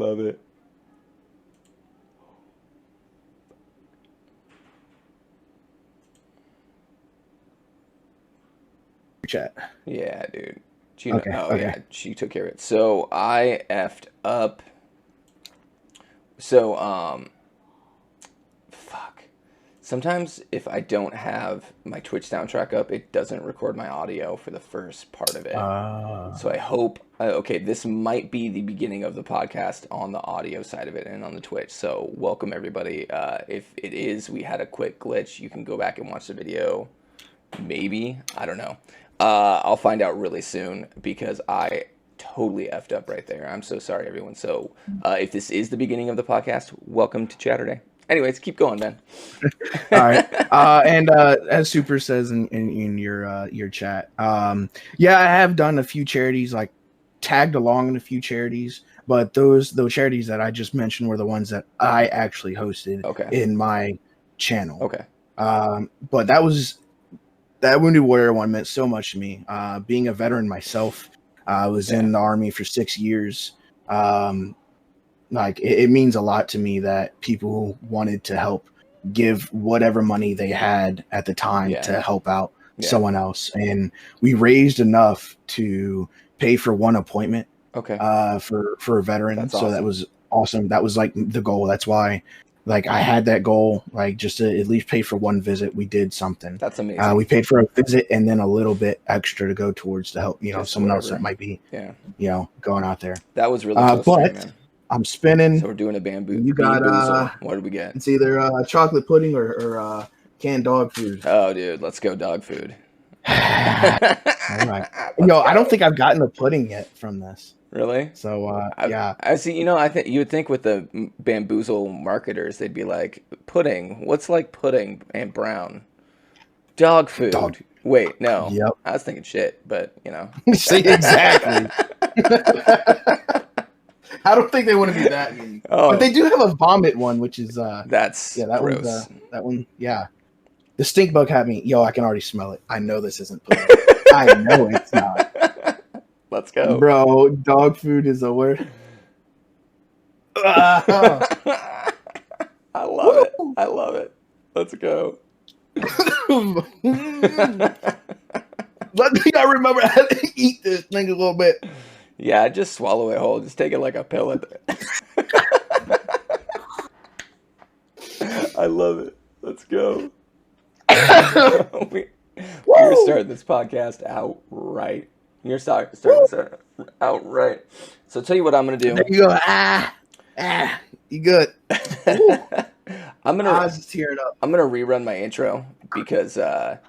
love it. Chat. Yeah, dude. Okay. Yeah, she took care of it. So I effed up. So fuck. Sometimes if I don't have my Twitch soundtrack up, it doesn't record my audio for the first part of it. So I hope. Okay, this might be the beginning of the podcast on the audio side of it and on the Twitch. So welcome everybody. If it is, we had a quick glitch. You can go back and watch the video. Maybe, I don't know. I'll find out really soon because I totally effed up right there. I'm so sorry, everyone. So if this is the beginning of the podcast, welcome to Chatterday. Anyways, keep going, man. All right. And as Super says in your chat, yeah, I have done a few charities, like tagged along in a few charities, but those charities that I just mentioned were the ones that I actually hosted in my channel. Okay. But that Wounded Warrior one meant so much to me. Being a veteran myself, I was in the Army for 6 years. Like it means a lot to me that people wanted to help give whatever money they had at the time to help out someone else. And we raised enough to pay for one appointment for a veteran. That's so awesome. that was awesome. That was like the goal. That's why like I had that goal, like just to at least pay for one visit. We did something. That's amazing. We paid for a visit and then a little bit extra to go towards to help, just someone else that might be, going out there. That was really cool. But man. I'm spinning. So we're doing a bamboo. You got what did we get? It's either chocolate pudding or canned dog food. Oh, dude, let's go dog food. All right. I don't think I've gotten the pudding yet from this. Really? So yeah. I see. I think you would think with the bamboozle marketers, they'd be like, pudding. What's like pudding and brown? Dog food. Wait, no. Yep. I was thinking shit, but See, exactly. I don't think they want to be that mean. Oh. But they do have a vomit one, which is that's that gross. That one, yeah. The stink bug had me. I can already smell it. I know this isn't pudding. I know it's not. Let's go, bro. Dog food is the worst. I love it. Let's go. Let me not remember how to eat this thing a little bit. Yeah, just swallow it whole. Just take it like a pill. I love it. Let's go. We're starting this podcast out right. You're starting this out right. So tell you what I'm going to do. There you go. You good. I'm gonna just tearing up. I'm gonna rerun my intro because I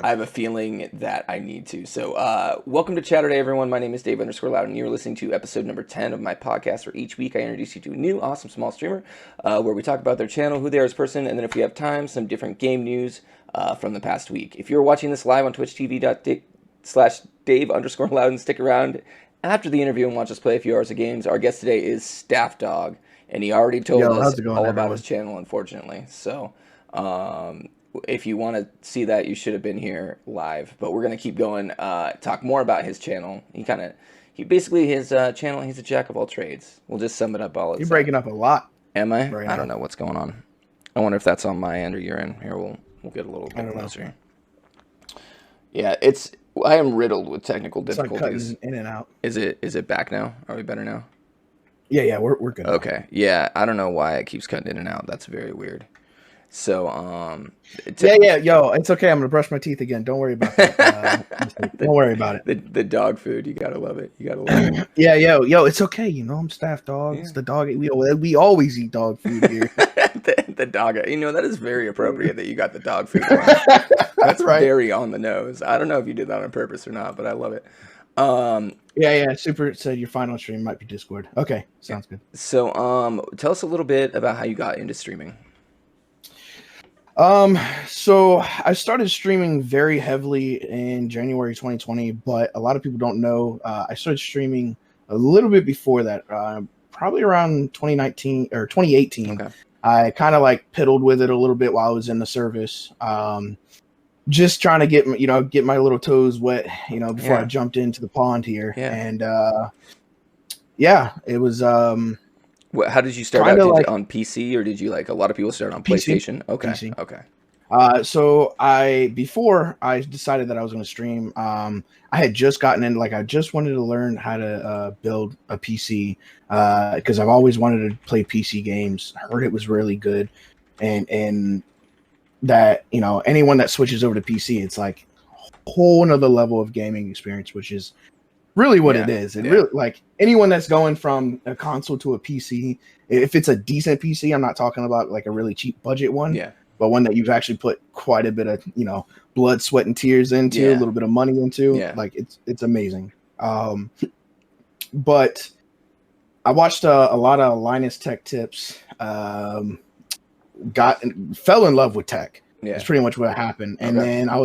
have a feeling that I need to. So welcome to Chatterday, everyone. My name is Dave_Loud, and you're listening to episode number 10 of my podcast, where each week I introduce you to a new awesome small streamer, where we talk about their channel, who they are as a person, and then if we have time, some different game news from the past week. If you're watching this live on twitch.tv/Dave_Loud and stick around after the interview and watch us play a few hours of games, our guest today is Staffdog. And he already told us all about his channel, unfortunately. So if you want to see that, you should have been here live. But we're going to keep going, talk more about his channel. His channel, he's a jack of all trades. We'll just sum it up all. You're breaking up a lot. Am I? I don't know what's going on. I wonder if that's on my end or your end. Here, we'll get a little bit closer. Yeah, I am riddled with technical difficulties. Like cutting in and out. Is it back now? Are we better now? Yeah, we're good. Okay. Yeah, I don't know why it keeps cutting in and out. That's very weird. So, it's okay. I'm gonna brush my teeth again. Don't worry about that. Don't worry about it. The dog food, you gotta love it. It. Yeah, it's okay. I'm Staffdog. Yeah. It's the dog. We always eat dog food here. the dog. that is very appropriate that you got the dog food. That's right. Very on the nose. I don't know if you did that on purpose or not, but I love it. Super said your final stream might be Discord. Okay, sounds good. So tell us a little bit about how you got into streaming. So I started streaming very heavily in January 2020, but a lot of people don't know I started streaming a little bit before that, probably around 2019 or 2018. Okay. I kind of like piddled with it a little bit while I was in the service. Just trying to get my little toes wet, before I jumped into the pond here. Yeah. And it was How did you start Kind out? of Did you like on PC, or did you like a lot of people start on PC. PlayStation? Okay, PC. okay. So before I decided that I was going to stream, I had just gotten in, like, I just wanted to learn how to build a PC, because I've always wanted to play PC games. I heard it was really good, and that, you know, anyone that switches over to PC, it's like a whole another level of gaming experience, which is really what it Yeah, is. It yeah, really, like, anyone that's going from a console to a PC, if it's a decent PC, I'm not talking about like a really cheap budget one, yeah, but one that you've actually put quite a bit of, you know, blood, sweat, and tears into, a yeah, little bit of money into, yeah. like, it's amazing. But I watched a lot of Linus Tech Tips. Fell in love with tech. That's Yeah. pretty much what happened. And Okay. then I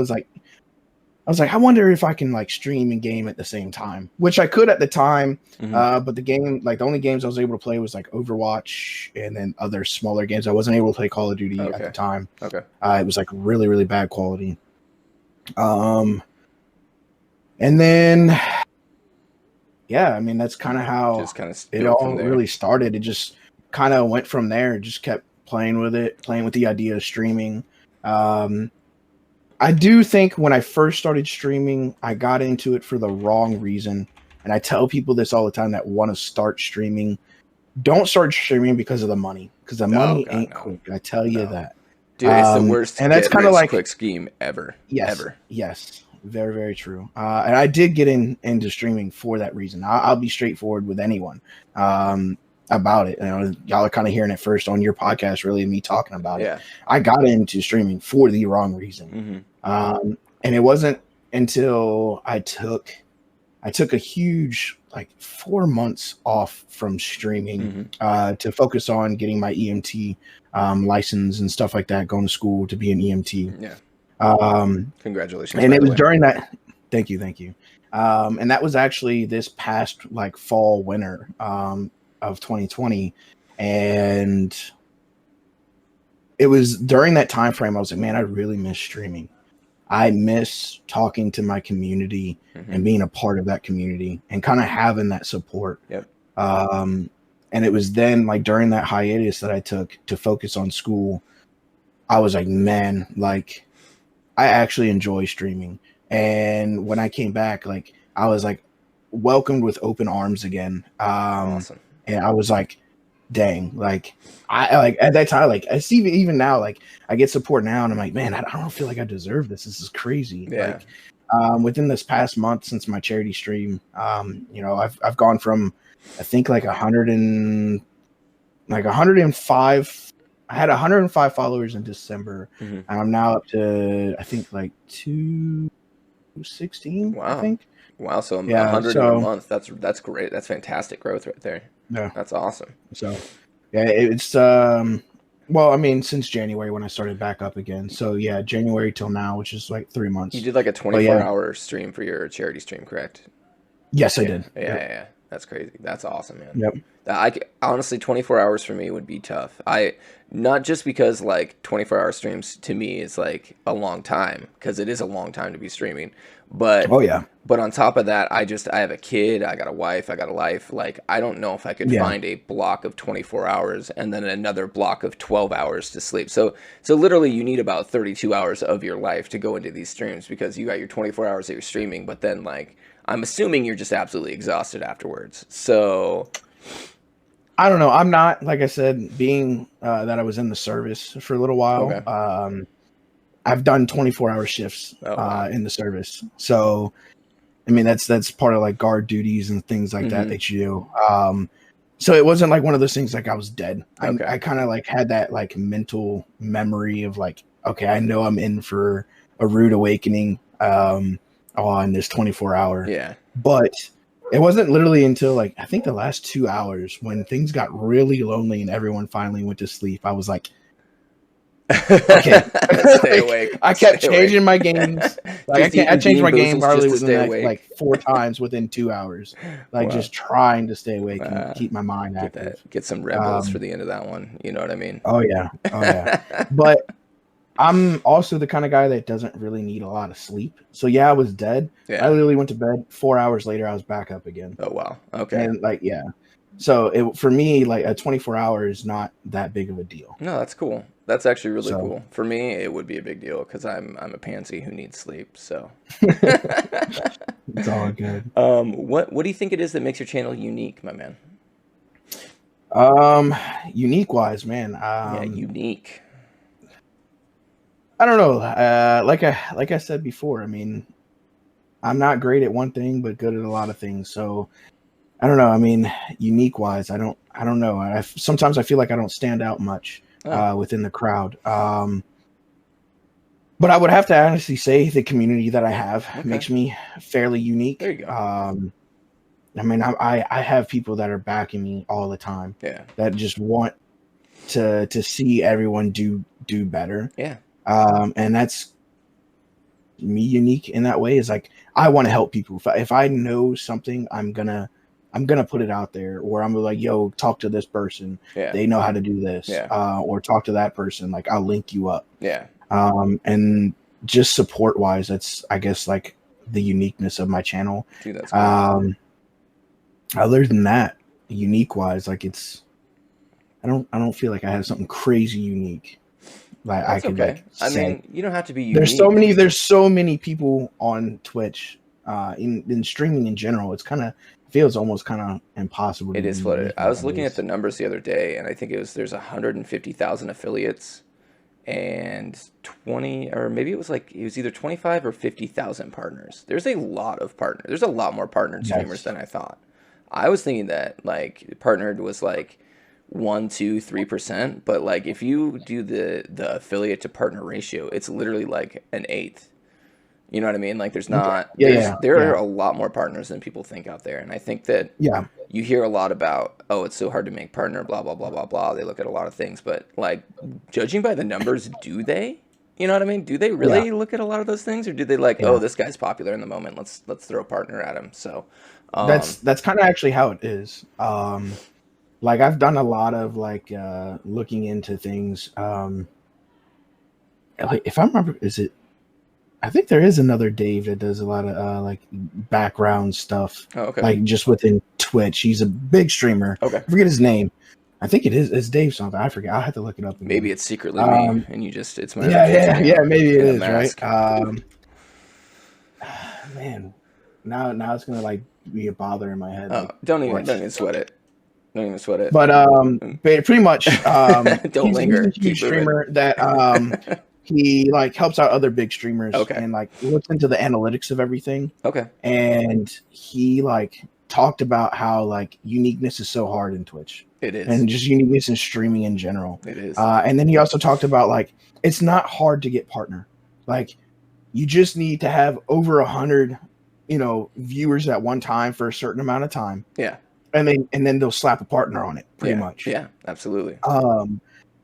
wonder if I can like stream and game at the same time, which I could at the time. Hmm. But the only games I was able to play was like Overwatch and then other smaller games. I wasn't able to play Call of Duty at the Okay. time. Okay. It was like really, really bad quality. And then, yeah, I mean, that's kind of how Just kind of it built from all there. really started. It just kind of went from there. Just kept playing with the idea of streaming. I do think when I first started streaming, I got into it for the wrong reason. And I tell people this all the time that want to start streaming. Don't start streaming because of the money, because the Oh money God, ain't no, quick. I tell you no, that. dude, it's the worst And that's get kind of rich like, quick scheme ever, yes, ever. yes, very, very true. And I did get into streaming for that reason. I'll be straightforward with anyone about it. You know, y'all are kind of hearing it first on your podcast, really, me talking about it. Yeah. I got into streaming for the wrong reason. Mm-hmm. And it wasn't until I took a huge, like, 4 months off from streaming to focus on getting my EMT license and stuff like that, going to school to be an EMT. Yeah. Congratulations. And By it the was way. during that. Thank you. And that was actually this past like fall, winter of 2020. And it was during that time frame I was like, man, I really miss streaming. I miss talking to my community and being a part of that community and kind of having that support. Yep. And it was then, like, during that hiatus that I took to focus on school, I was like, man, like, I actually enjoy streaming. And when I came back, like, I was like welcomed with open arms again. Awesome. And I was like, dang, like, I like at that time, like, I see even now, like, I get support now and I'm like, man, I don't feel like I deserve this. This is crazy. Yeah. Like, within this past month since my charity stream, you know, I've gone from, I think, like 105. I had 105 followers in December, and I'm now up to, I think, like 216. Wow. I think. Wow. So 100 in a so month. That's great. That's fantastic growth right there. yeah, That's awesome. so yeah, it's well, I mean, since January when I started back up again. So yeah, January till now, which is like 3 months. You did like a 24-hour stream for your charity stream, correct? Yes, I did. Yeah. That's crazy. That's awesome, man. Yep. Honestly, 24 hours for me would be tough. Not just because like 24-hour streams to me is like a long time, because it is a long time to be streaming. But oh yeah. But on top of that, I have a kid, I got a wife, I got a life. Like, I don't know if I could find a block of 24 hours and then another block of 12 hours to sleep. So literally you need about 32 hours of your life to go into these streams, because you got your 24 hours that you're streaming, but then, like, I'm assuming you're just absolutely exhausted afterwards. So I don't know. I'm not, like I said, being that I was in the service for a little while. Okay. I've done 24-hour shifts in the service. So, I mean, that's part of like guard duties and things like that you do. So it wasn't like one of those things like I was dead. Okay. I kind of like had that like mental memory of like, okay, I know I'm in for a rude awakening on this 24-hour. Yeah. But it wasn't literally until like, I think the last 2 hours when things got really lonely and everyone finally went to sleep, I was like, okay, stay awake. I kept changing my games. Like I changed my game probably within like 4 times within 2 hours. Like just trying to stay awake and keep my mind active. Get some Red Bulls for the end of that one. You know what I mean? Oh yeah. But I'm also the kind of guy that doesn't really need a lot of sleep. So yeah, I was dead. Yeah. I literally went to bed. 4 hours later, I was back up again. Oh wow. Okay. And like, yeah. So for me, like a 24 hour is not that big of a deal. No, that's cool. That's actually really So cool. For me, it would be a big deal because I'm a pansy who needs sleep. So, it's all good. what do you think it is that makes your channel unique, my man? Um, Unique wise, man. Yeah, unique. I don't know. Like I said before, I mean, I'm not great at one thing, but good at a lot of things. So I don't know. I mean, unique wise, I don't know. Sometimes I feel like I don't stand out much Oh, within the crowd. But I would have to honestly say the community that I have okay. makes me fairly There unique. you go. I mean, I have people that are backing me all the time Yeah. that just want to see everyone do better. Yeah. And that's me unique in that way, is like I want to help people. If I know something, I'm gonna put it out there, or I'm like, yo, talk to this person. Yeah. They know how to do this. Yeah. Or talk to that person. Like I'll link you up. Yeah. And just support wise, that's I guess like the uniqueness of my channel. Dude, that's cool. Other than that, unique wise, like I don't feel like I have something crazy unique. Like I That's could okay. like I say. mean, you don't have to be unique. There's so many people on Twitch, in streaming in general. It's kind of feels almost kind of impossible to It be is what unique I was looking at the nowadays. numbers the other day, and I think there's 150,000 affiliates and 20, or maybe it was either 25 or 50,000 partners. There's a lot of partners. There's a lot more partnered streamers Yes. than I thought. I was thinking that like partnered was like 1, 2, 3%, but like if you do the affiliate to partner ratio, it's literally like an eighth. You know what I mean? Like Okay. Yeah. Yeah. there are Yeah. a lot more partners than people think out there, and I think that Yeah. you hear a lot about, oh, it's so hard to make partner, blah blah blah blah blah. They look at a lot of things, but like judging by the numbers, do they? You know what I mean? Do they Yeah. really look at a lot of those things, or do they like, oh, Yeah. this guy's popular in the moment, let's throw a partner at him? So, That's kind of actually how it is. Like I've done a lot of like looking into things. Like if I remember, is it? I think there is another Dave that does a lot of like background stuff, oh, okay, like just within Twitch. He's a big streamer. okay, I forget his name. I think it is. It's Dave something. I forget. I'll have to look it up maybe again. it's secretly me, Um, and it's my yeah, reflection yeah, in yeah. Maybe it a is right. mask. Man, now it's gonna like be a bother in my head. Oh, Like what? don't even sweat it. Don't even sweat it. But pretty much, Don't he's a linger. huge Keep moving. streamer that he like helps out other big streamers Okay. and like looks into the analytics of everything. Okay. And he like talked about how like uniqueness is so hard in Twitch It is. and just uniqueness in streaming in general. It is. And then he also talked about like it's not hard to get partner. Like you just need to have over 100, viewers at one time for a certain amount of time. Yeah. And then they'll slap a partner on it, pretty much. Yeah, absolutely.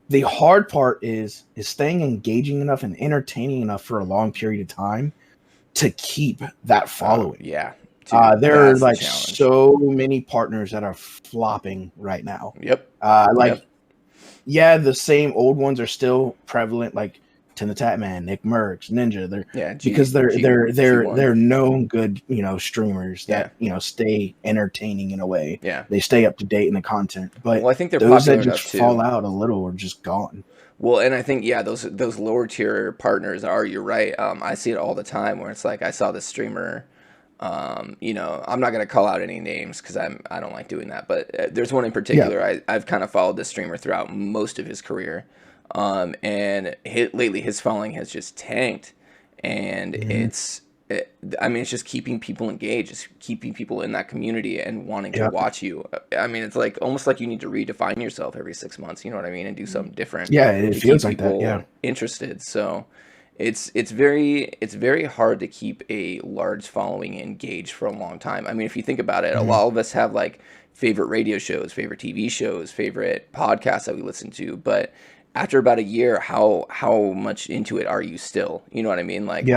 The hard part is staying engaging enough and entertaining enough for a long period of time to keep that following. Yeah. Dude, There are that's the like challenge. so many partners that are flopping right now. Yep. Like, Yep. yeah, the same old ones are still prevalent, like Tim the Tatman, Nick Merckx, Ninja. Because they're known good, streamers that stay entertaining in a way. Yeah. They stay up to date in the content. But Well, I think they're those popular that just enough too. fall out a little are just gone. Well, and I think those lower tier partners are, you're right. I see it all the time where it's like I saw this streamer. I'm not gonna call out any names because I don't like doing that. But there's one in particular. I've kind of followed this streamer throughout most of his career, and lately his following has just tanked, and it's just keeping people engaged, it's keeping people in that community and wanting to watch you. I mean, it's like almost like you need to redefine yourself every 6 months. You know what I mean, and do something different. Yeah, it to feels keep like that. people Yeah. interested. So it's very hard to keep a large following engaged for a long time. I mean, if you think about it, a lot of us have like favorite radio shows, favorite TV shows, favorite podcasts that we listen to, but after about a year, how much into it are you still? You know what I mean? Like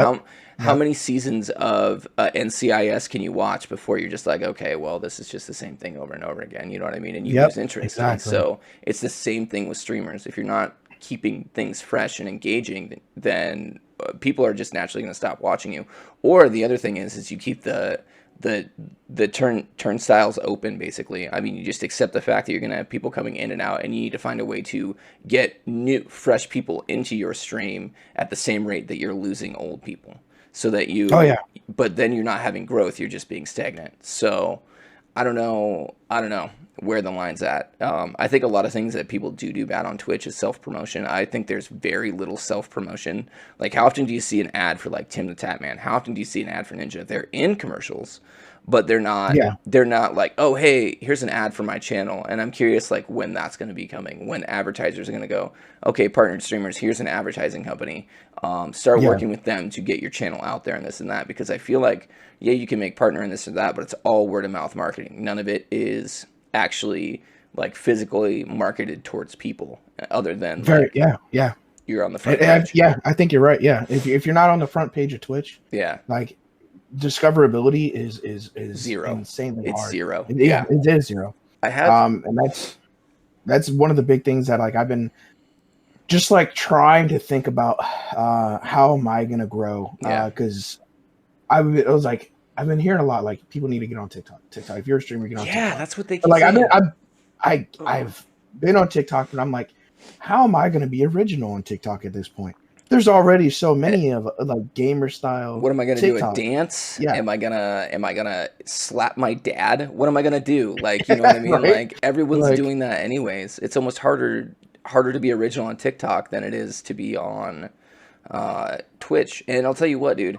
how many seasons of NCIS can you watch before you're just like, okay, well, this is just the same thing over and over again. You know what I mean? And you lose interest. Exactly. And so it's the same thing with streamers. If you're not keeping things fresh and engaging, then people are just naturally going to stop watching you. Or the other thing is you keep the the turnstiles open, basically. I mean, you just accept the fact that you're gonna have people coming in and out, and you need to find a way to get new, fresh people into your stream at the same rate that you're losing old people, so that you. Oh yeah. But then you're not having growth; you're just being stagnant. So, I don't know. I don't know where the line's at. I think a lot of things that people do bad on Twitch is self promotion. I think there's very little self promotion. Like, how often do you see an ad for like Tim the Tatman? How often do you see an ad for Ninja? They're in commercials, but they're not. Yeah. They're not like, oh hey, here's an ad for my channel. And I'm curious like when that's going to be coming. When advertisers are going to go, okay, partnered streamers, here's an advertising company. Start working with them to get your channel out there and this and that. Because I feel like, yeah, you can make partner and this or that, but it's all word of mouth marketing. None of it is actually like physically marketed towards people, other than like, you're on the front page. Yeah, I think you're right. Yeah, if you're not on the front page of Twitch, like discoverability is zero, insanely it's hard. Zero. Yeah, it is zero. I have and that's one of the big things that like I've been just like trying to think about how am I gonna grow, because I was like, I've been hearing a lot like people need to get on TikTok. If you're a streamer, get on TikTok. Yeah, that's what they keep saying. I've been on TikTok, but I'm like, how am I going to be original on TikTok at this point? There's already so many of like gamer style. What am I going to do? A dance? Yeah. Am I gonna slap my dad? What am I gonna do? Like, you know what I mean? Right? Like everyone's doing that anyways. It's almost harder to be original on TikTok than it is to be on Twitch. And I'll tell you what, dude.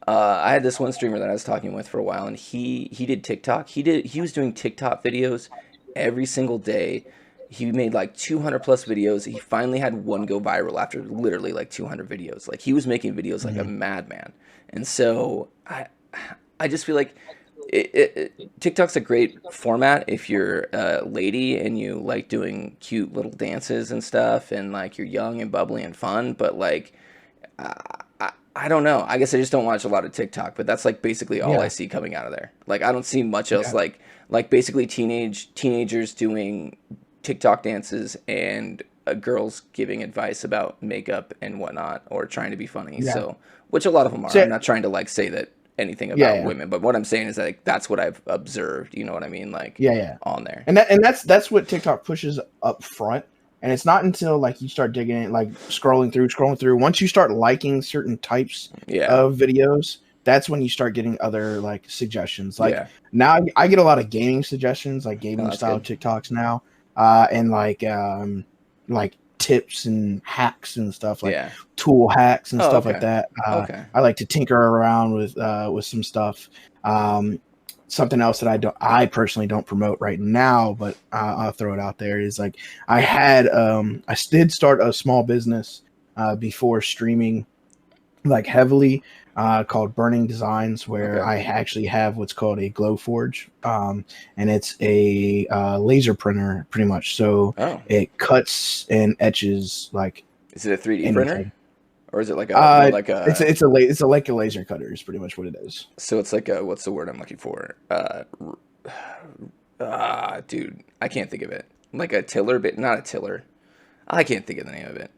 I had this one streamer that I was talking with for a while, and he did TikTok. He was doing TikTok videos every single day. He made like 200 plus videos. He finally had one go viral after literally like 200 videos. Like he was making videos like a madman. And so I just feel like TikTok's a great format if you're a lady and you like doing cute little dances and stuff, and like you're young and bubbly and fun. But like, I don't know. I guess I just don't watch a lot of TikTok, but that's like basically all I see coming out of there. Like I don't see much else. Like basically teenagers doing TikTok dances and girls giving advice about makeup and whatnot, or trying to be funny. So, which a lot of them are. I'm not trying to like say that anything about women, but what I'm saying is that like, that's what I've observed. You know what I mean? Like on there. And that's what TikTok pushes up front. And it's not until like you start digging in, like scrolling through. Once you start liking certain types of videos, that's when you start getting other like suggestions. Like now I get a lot of gaming suggestions, like gaming style TikToks now, and like tips and hacks and stuff, like tool hacks and stuff like that. I like to tinker around with some stuff. Something else that I personally don't promote right now, but I'll throw it out there, is like I did start a small business before streaming like heavily, called Burning Designs, where I actually have what's called a glow forge, and it's a laser printer pretty much. So it cuts and etches like. Is it a 3D printer? Or is it like a it's like a laser cutter is pretty much what it is. So it's like a, what's the word I'm looking for? Dude, I can't think of it. Like a tiller, but not a tiller. I can't think of the name of it.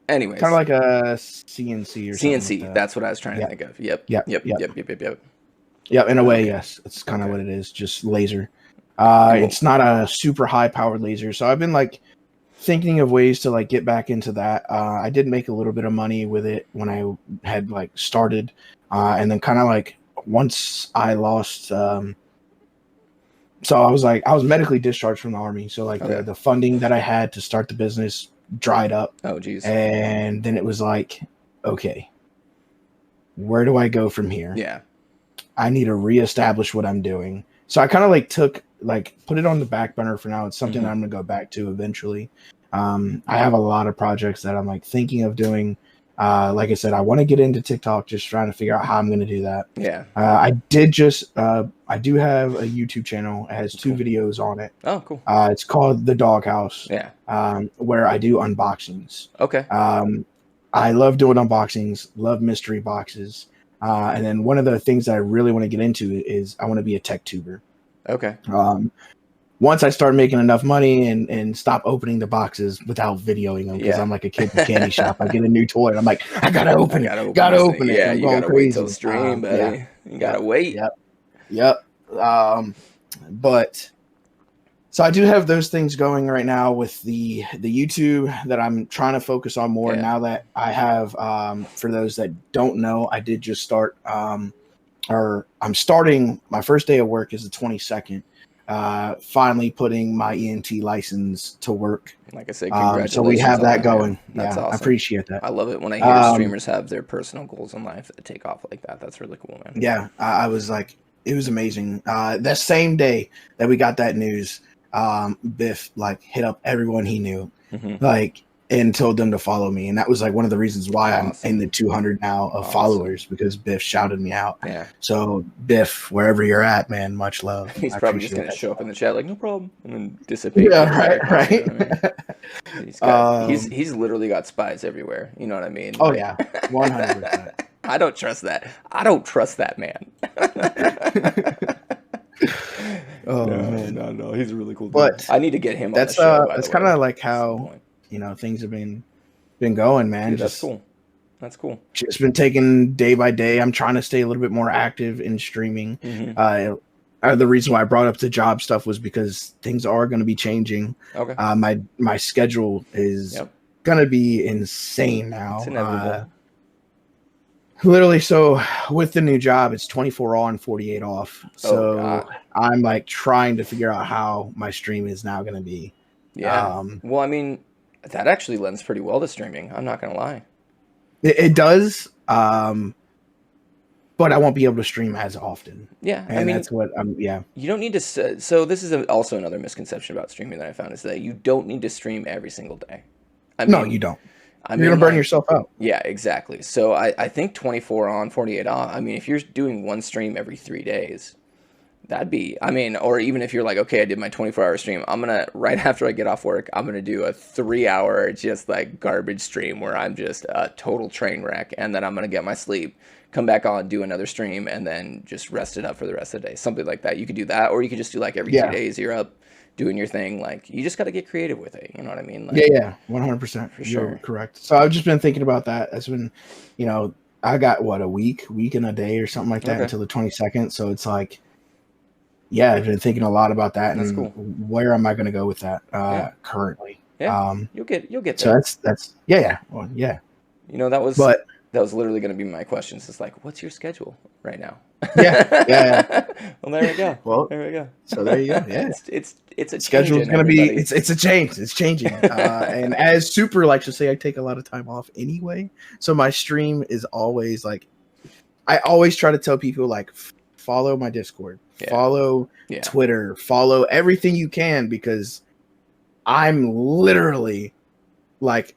Anyways, kind of like a CNC or something. CNC. Like that's what I was trying to think of. Yep. Yeah, in a way, yes. It's kind of what it is, just laser. It's not a super high powered laser, so I've been like thinking of ways to like get back into that. I did make a little bit of money with it when I had like started, and then kind of like once I lost, so I was medically discharged from the army, so like the funding that I had to start the business dried up. Oh geez. And then it was like, okay, where do I go from here? Yeah, I need to reestablish what I'm doing. So I kind of like put it on the back burner for now. It's something that I'm gonna go back to eventually. I have a lot of projects that I'm like thinking of doing. Like I said, I want to get into TikTok, just trying to figure out how I'm going to do that. Yeah. I do have a YouTube channel. It has 2 videos on it. Oh, cool. It's called The Doghouse. Yeah. Where I do unboxings. Okay. I love doing unboxings, love mystery boxes. And then one of the things that I really want to get into is I want to be a tech tuber. Okay. Once I start making enough money and stop opening the boxes without videoing them, because I'm like a kid in a candy shop. I get a new toy and I'm like, I gotta open it. Gotta open it. Yeah, you gotta wait till stream, buddy. You gotta wait. Yep. Yep. But so I do have those things going right now with the YouTube that I'm trying to focus on more now that I have. For those that don't know, I did just start. Or I'm starting. My first day of work is the 22nd. Finally putting my ENT license to work. Like I said, congratulations. So we have that going. That's awesome. I appreciate that. I love it when I hear streamers have their personal goals in life that take off like that. That's really cool, man. Yeah, I was like, it was amazing. That same day that we got that news, Biff like hit up everyone he knew, like, and told them to follow me. And that was like one of the reasons why I'm in the 200 now of followers, because Biff shouted me out. Yeah. So Biff, wherever you're at, man, much love. He's probably just going to show up in the chat like, no problem, and then disappear. Yeah, right. You know I mean? He's literally got spies everywhere. You know what I mean? Oh, yeah, 100%. I don't trust that. I don't trust that man. No. He's a really cool dude. But I need to get him on the show. That's kind of like how things have been going, man. Dude, that's cool. That's cool. Just been taking day by day. I'm trying to stay a little bit more active in streaming. The reason why I brought up the job stuff was because things are going to be changing. Okay. My schedule is going to be insane now. It's inevitable. Literally, so with the new job, it's 24 on, 48 off. So I'm like trying to figure out how my stream is now going to be. Yeah. Well, I mean, that actually lends pretty well to streaming. I'm not going to lie. It does. But I won't be able to stream as often. Yeah. And I mean, that's what you don't need to. So this is also another misconception about streaming that I found is that you don't need to stream every single day. No, you don't. You're going to burn yourself out. Yeah, exactly. So I think 24 on, 48 off. I mean, if you're doing one stream every 3 days, that'd be, or even if you're like, okay, I did my 24-hour stream, I'm going to, right after I get off work, I'm going to do a 3-hour just like garbage stream where I'm just a total train wreck. And then I'm going to get my sleep, come back on, do another stream, and then just rest it up for the rest of the day. Something like that. You could do that, or you could just do like every 2 days, you're up doing your thing. Like, you just got to get creative with it. You know what I mean? Like, yeah, 100%. For sure. You're correct. So I've just been thinking about that. It's been, I got a week and a day or something like that until the 22nd. So it's like, I've been thinking a lot about that. That's and cool. Where am I going to go with that currently? Yeah, you'll get there. So that's Well, yeah. That was literally going to be my question. It's like, what's your schedule right now? Yeah. Well, there we go. There we go. So there you go. Yeah. It's a schedule's going to be, it's a change. It's changing. And as Super likes to say, I take a lot of time off anyway. So my stream is always like, I always try to tell people like, follow my Discord, follow Twitter, follow everything you can, because I'm literally like,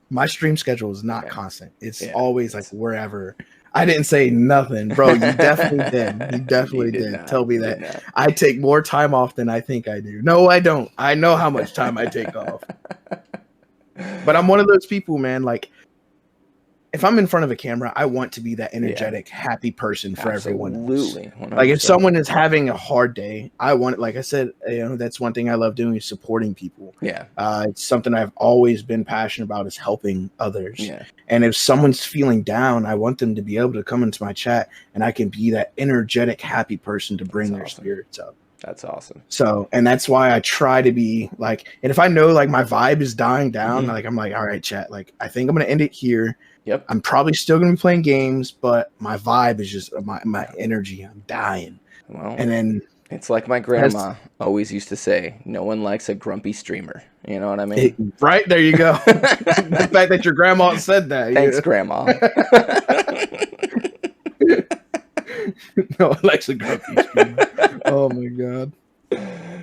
my stream schedule is not constant. It's always like wherever. I didn't say nothing, bro. You definitely did. You definitely did. Tell me that I take more time off than I think I do. No, I don't. I know how much time I take off. But I'm one of those people, man. Like, if I'm in front of a camera, I want to be that energetic, happy person for everyone else. Like, if someone is having a hard day, I want, like I said, that's one thing I love doing, is supporting people. Yeah. It's something I've always been passionate about, is helping others. Yeah. And if someone's feeling down, I want them to be able to come into my chat, and I can be that energetic, happy person to bring their spirits up. That's awesome. So, and that's why I try to be like, and if I know like my vibe is dying down, like I'm like, all right, chat, like I think I'm going to end it here. Yep. I'm probably still going to be playing games, but my vibe is just my energy. I'm dying. Well, and then it's like my grandma always used to say, no one likes a grumpy streamer. You know what I mean? Right. There you go. The fact that your grandma said that. Thanks, Grandma. No one likes a grumpy streamer. Oh my God.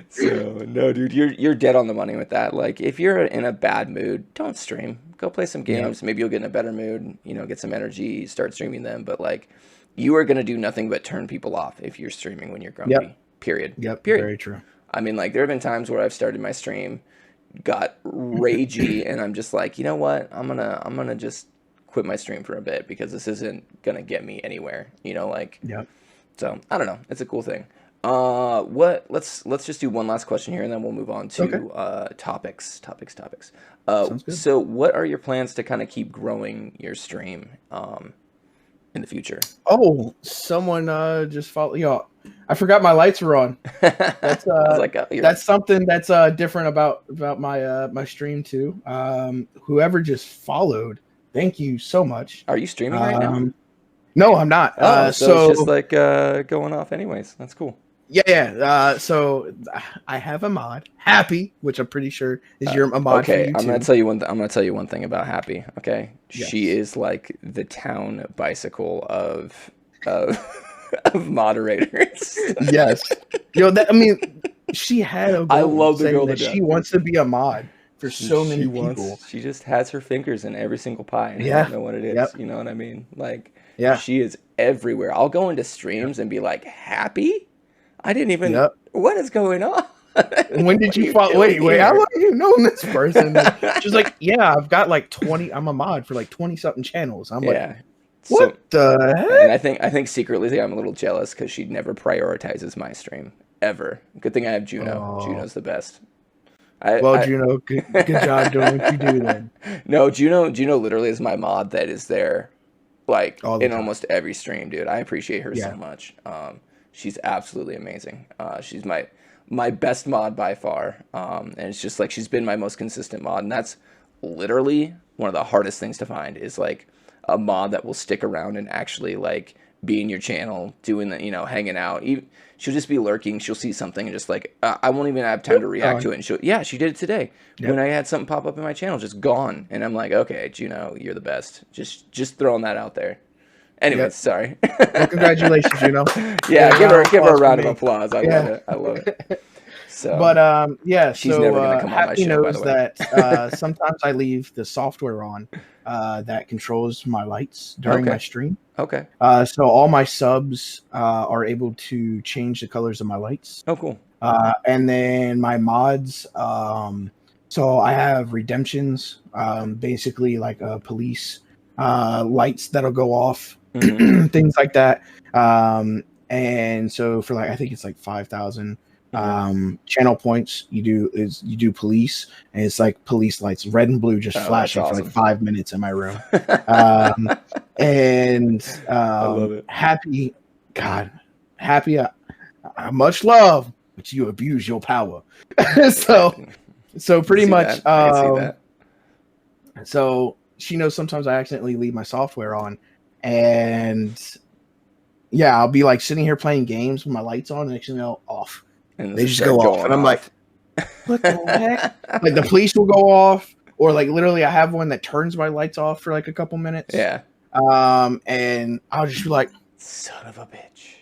So no, dude, you're dead on the money with that. Like, if you're in a bad mood, don't stream. Go play some games. Maybe you'll get in a better mood. Get some energy. Start streaming them. But like, you are gonna do nothing but turn people off if you're streaming when you're grumpy. Period. Yep. Period. Very true. I mean, like, there have been times where I've started my stream, got ragey, and I'm just like, you know what? I'm gonna just quit my stream for a bit, because this isn't gonna get me anywhere. Like. Yep. So I don't know. It's a cool thing. Let's just do one last question here, and then we'll move on to topics. Sounds good. So what are your plans to kind of keep growing your stream in the future? Oh, someone just follow. I forgot my lights were on. That's I was like, oh, that's something that's different about my my stream too. Whoever just followed, thank you so much. Are you streaming right now? No, I'm not. Oh, so it's just like going off anyways. That's cool. Yeah. So I have a mod, Happy, which I'm pretty sure is your a mod for you I'm too. gonna tell you one. I'm gonna tell you one thing about Happy. Okay, Yes. she is like the town bicycle of of moderators. Yes. I mean, she had a goal I love the girl that to she death. wants to be a mod for so many people. She just has her fingers in every single pie, and I Yeah. don't know what it is. Yep. You know what I mean? Like, Yeah. she is everywhere. I'll go into streams and be like, "Happy? I didn't even. Yep. What is going on? When did you follow? Wait, how long have you known this person? She's like, yeah, I've got like 20. I'm a mod for like 20 something channels. I'm like, what the heck? And I think secretly I'm a little jealous because she never prioritizes my stream ever. Good thing I have Juno. Oh. Juno's the best. Juno, good job doing what you do then. No, Juno literally is my mod that is there, like in time. almost every stream, dude. I appreciate her Yeah. so much. She's absolutely amazing. She's my best mod by far. And it's just like she's been my most consistent mod, and that's literally one of the hardest things to find is like a mod that will stick around and actually like be in your channel doing the, hanging out. She'll just be lurking. She'll see something and just like I won't even have time to react to it. And she did it today. When I had something pop up in my channel, just gone. And I'm like, okay, Juno, you're the best. Just throwing that out there. Anyways, sorry. Well, congratulations, Juno. Yeah, give her a round of applause. I love it. I love it. So, but she's never gonna come on my Happy show, by the knows way. that sometimes I leave the software on that controls my lights during my stream. Okay. So all my subs are able to change the colors of my lights. Oh, cool. And then my mods. So I have redemptions, basically like police lights that'll go off, things like that. And so for like I think it's like 5,000 channel points you do police, and it's like police lights, red and blue, just flashing for like 5 minutes in my room. And I love it. Happy, much love, but you abuse your power. so pretty much I can see that. So she knows sometimes I accidentally leave my software on, and I'll be like sitting here playing games with my lights on, and next thing you know, off. And they just go off, and I'm like, what the heck? Like the police will go off, or like literally I have one that turns my lights off for like a couple minutes. Yeah. And I'll just be like, son of a bitch.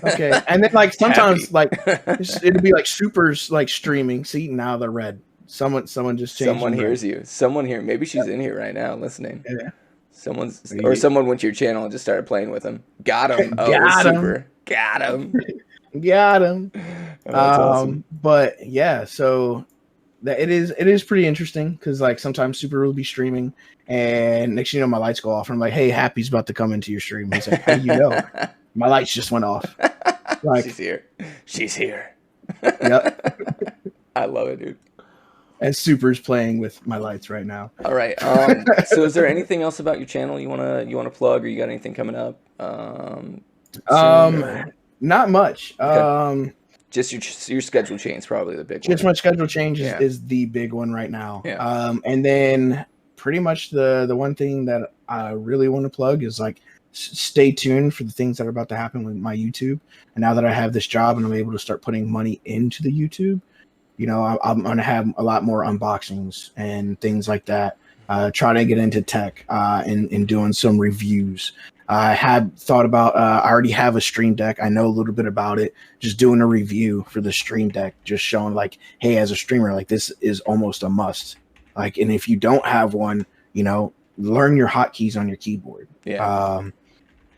Okay. And then like sometimes like it'll be like supers like streaming. See, now they're red. Someone just changed. Someone hears you. Someone here. Maybe she's in here right now listening. Yeah. Someone went to your channel and just started playing with him. Got him. Oh, Got him. super. Got him. Got him. Oh, that's awesome. But yeah, so that it is pretty interesting because like sometimes Super will be streaming, and next thing you know my lights go off, and I'm like, hey, Happy's about to come into your stream. He's like, how do you know? My lights just went off. Like, She's here. Yep. I love it, dude. And Super's playing with my lights right now. All right. So is there anything else about your channel you wanna plug, or you got anything coming up? Not much. Okay. Just your schedule change, probably the big one. Just my schedule change is the big one right now. Yeah. And then pretty much the one thing that I really want to plug is like stay tuned for the things that are about to happen with my YouTube. And now that I have this job and I'm able to start putting money into the YouTube, I'm going to have a lot more unboxings and things like that. Try to get into tech and doing some reviews. I had thought about, I already have a Stream Deck. I know a little bit about it. Just doing a review for the Stream Deck, just showing like, hey, as a streamer, like this is almost a must. Like, and if you don't have one, learn your hotkeys on your keyboard. Yeah.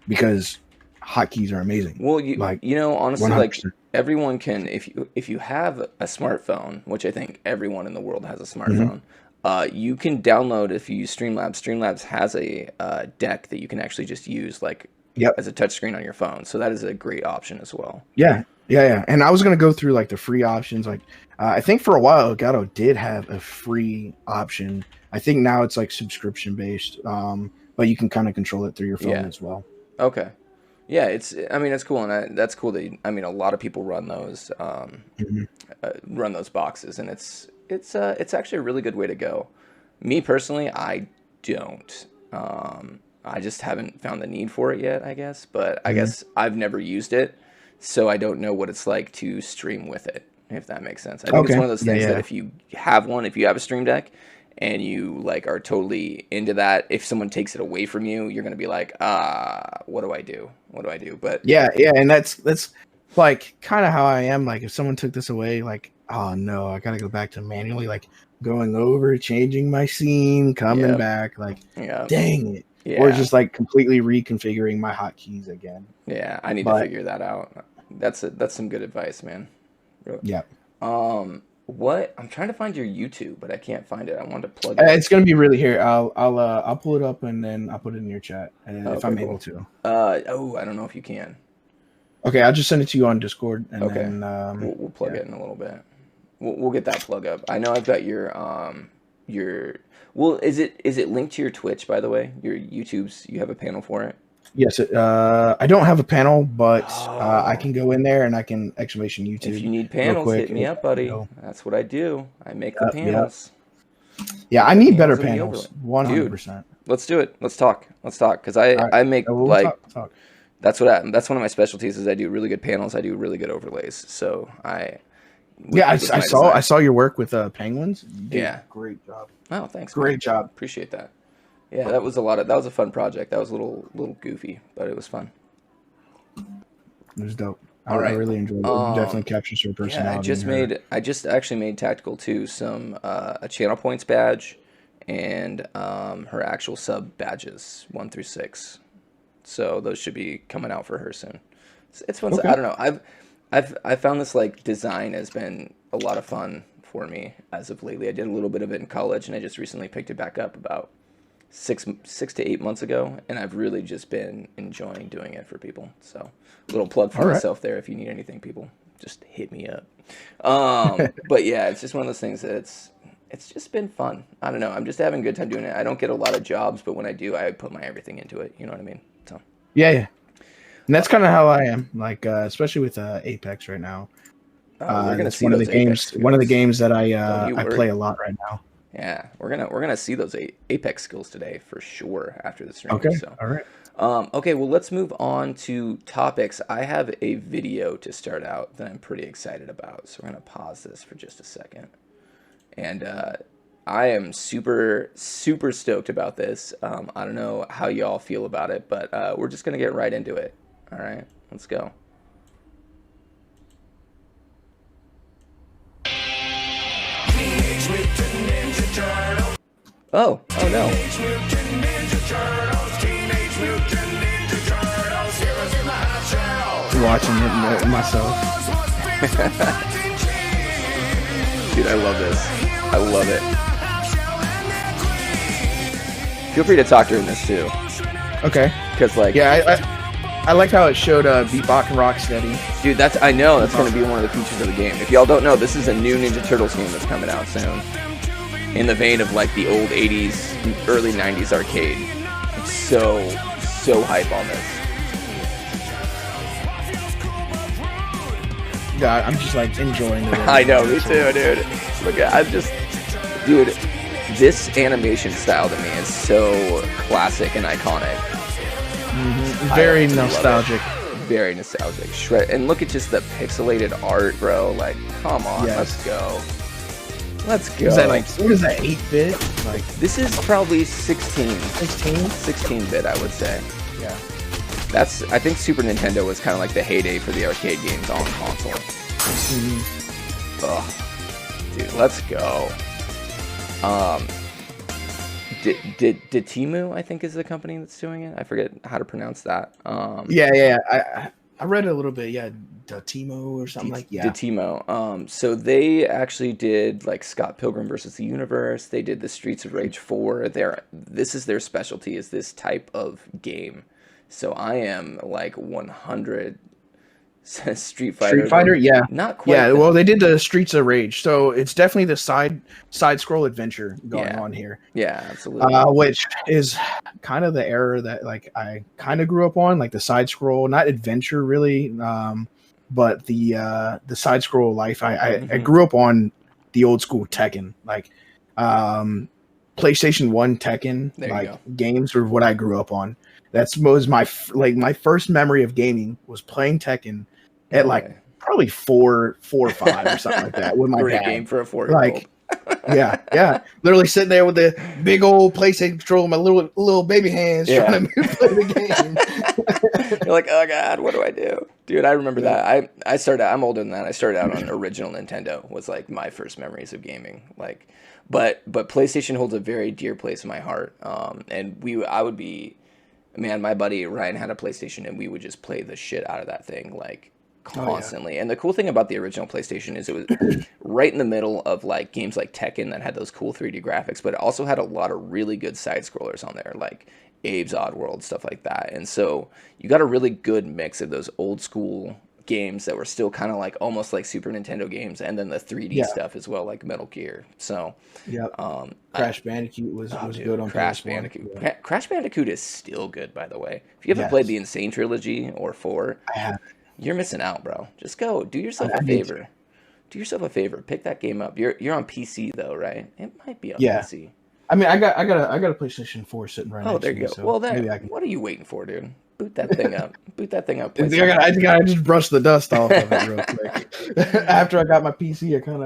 Because hotkeys are amazing. Well, honestly, 100%. like everyone can, if you have a smartphone, which I think everyone in the world has a smartphone, you can download, if you use Streamlabs. Streamlabs has a deck that you can actually just use like as a touchscreen on your phone. So that is a great option as well. Yeah. And I was going to go through like the free options. Like I think for a while, Elgato did have a free option. I think now it's like subscription based, but you can kind of control it through your phone as well. Okay. Yeah, I mean, it's cool, and that's cool that I mean, a lot of people Mhm. run those boxes, and it's actually a really good way to go. Me personally, I don't. I just haven't found the need for it yet, I guess. But I Mhm. guess I've never used it, so I don't know what it's like to stream with it, if that makes sense. I think it's Okay. one of those Yeah, things that yeah. if you have a Stream Deck and you like are totally into that, if someone takes it away from you, you're gonna be like, what do I do? What do I do? But Yeah, yeah, and that's like kind of how I am. Like if someone took this away, like, oh no, I gotta go back to manually like going over, changing my scene, coming yeah, back, like, yeah, dang it. Or yeah, just like completely reconfiguring my hotkeys again. yeah. I need to But figure that out. That's some good advice, man. Really. yeah, What I'm trying to find your YouTube, but I can't find it. I wanted to plug it. it's gonna be really here. I'll pull it up and then I'll put it in your chat Oh, if okay, I'm able cool. to. Oh, I don't know if you can. Okay, I'll just send it to you on Discord and Okay, then we'll plug yeah. it in a little bit. We'll get that plug up. I know I've got your well, is it linked to your Twitch, by the way? Your YouTube's, you have a panel for it? Yes, I don't have a panel, but I Oh, can go in there and I can exclamation if YouTube you need real panels, quick. hit me up, buddy. It'll, That's what I do. I make the yep, yep. panels. Yeah, I Make the need better panels and the overlay. panels. One hundred Dude, percent. let's do it. Let's talk. Let's talk. Because All right, I make we'll like talk. Talk. that's one of my specialties is I do really good panels. I do really good overlays. So I Yeah, with my I design. saw your work with penguins. You did a Yeah. great job. Oh, thanks, man. Great job. Appreciate that. Yeah, that was a fun project. That was a little goofy, but it was fun. It was dope. All I right. really enjoyed it. It definitely captures her Yeah, personality and her. I just actually made Tactical 2 some a channel points badge and her actual sub badges 1 through 6. So those should be coming out for her soon. It's fun. Okay. I don't know. I found this like design has been a lot of fun for me as of lately. I did a little bit of it in college, and I just recently picked it back up about six to 8 months ago, and I've really just been enjoying doing it for people. So, little plug for All right. myself there. If you need anything, people, just hit me up. But yeah, it's just one of those things that it's just been fun. I don't know. I'm just having a good time doing it. I don't get a lot of jobs, but when I do, I put my everything into it. You know what I mean? So. Yeah, yeah. And that's kind of how I am. Like especially with Apex right now. We're gonna That's see those Apex one of the skills. games that Don't you I worry. play a lot right now. Yeah, we're gonna see those Apex skills today for sure after the stream. Okay. So, All right. okay, well let's move on to topics. I have a video to start out that I'm pretty excited about. So we're gonna pause this for just a second, and I am super stoked about this. I don't know how y'all feel about it, but we're just gonna get right into it. All right, let's go. Oh no. Watching it myself. Dude, I love this. I love it. Feel free to talk during this too. Okay. Because like, Yeah, I like how it showed Beatbox and Rocksteady. dude, I know that's going to be one of the features of the game. If y'all don't know, this is a new Ninja Turtles game that's coming out soon. In the vein of like the old 80s, early 90s arcade. I'm so hype on this. Yeah, I'm just like enjoying it. I know, me too, dude. Look at, dude, this animation style to me is so classic and iconic. Very I nostalgic. Very nostalgic. Shred, and look at just the pixelated art, bro. Like, come on, Yes. let's go. Let's go. Is that like what is that 8-bit? Like This is probably 16. 16? 16-bit, I would say. Yeah. I think Super Nintendo was kind of like the heyday for the arcade games on console. Ugh. Dude, let's go. Did Timu, I think, is the company that's doing it. I forget how to pronounce that. Yeah. I read a little bit. Yeah, Timo or something like yeah. Timo. So they actually did like Scott Pilgrim versus the Universe. They did the Streets of Rage 4. This is their specialty, is this type of game. So I am like 100 Street Street Fighter, Fighter, yeah, not quite yeah. Well, though. they did the Streets of Rage, so it's definitely the side scroll adventure going Yeah, on here, yeah, absolutely. which is kind of the era that like I kind of grew up on, like the side scroll, not adventure really, but the side scroll life. I Hmm. grew up on the old school Tekken, like um, PlayStation 1 Tekken, There you like go. games were what I grew up on. That's was my first memory of gaming was playing Tekken at No like way. probably four or five or something like that with my Great game dad. for a 4-year-old. Like, yeah, yeah. Literally sitting there with the big old PlayStation controller, my little baby hands Yeah. trying to play the game. You're like, oh god, what do I do? Dude, I remember Yeah. that. I started I'm older than that. I started out on original Nintendo was like my first memories of gaming. Like but PlayStation holds a very dear place in my heart. And I would be man, my buddy Ryan had a PlayStation and we would just play the shit out of that thing like Oh yeah. constantly. And the cool thing about the original PlayStation is it was right in the middle of like games like Tekken that had those cool 3D graphics, but it also had a lot of really good side scrollers on there, like Abe's Oddworld, stuff like that. And so you got a really good mix of those old school games that were still kind of like almost like Super Nintendo games, and then the 3D Yeah. stuff as well, like Metal Gear. So, Yep. I, Crash Bandicoot was oh, good dude, on Crash PS1. Bandicoot. Yeah. Crash Bandicoot is still good, by the way. If you haven't played Yes. the Insane trilogy or 4, I have. you're missing out, bro. Just go. Do yourself I a need to. favor. Do yourself a favor. Pick that game up. You're on PC though, right? It might be on Yeah. PC. I mean, I got a PlayStation 4 sitting right Oh, next there to you me, go. so Well, then, maybe I can. what are you waiting for, dude? Boot that thing up. Boot that thing up. I Play think some games. I just brushed the dust off of it real quick. After I got my PC, I kind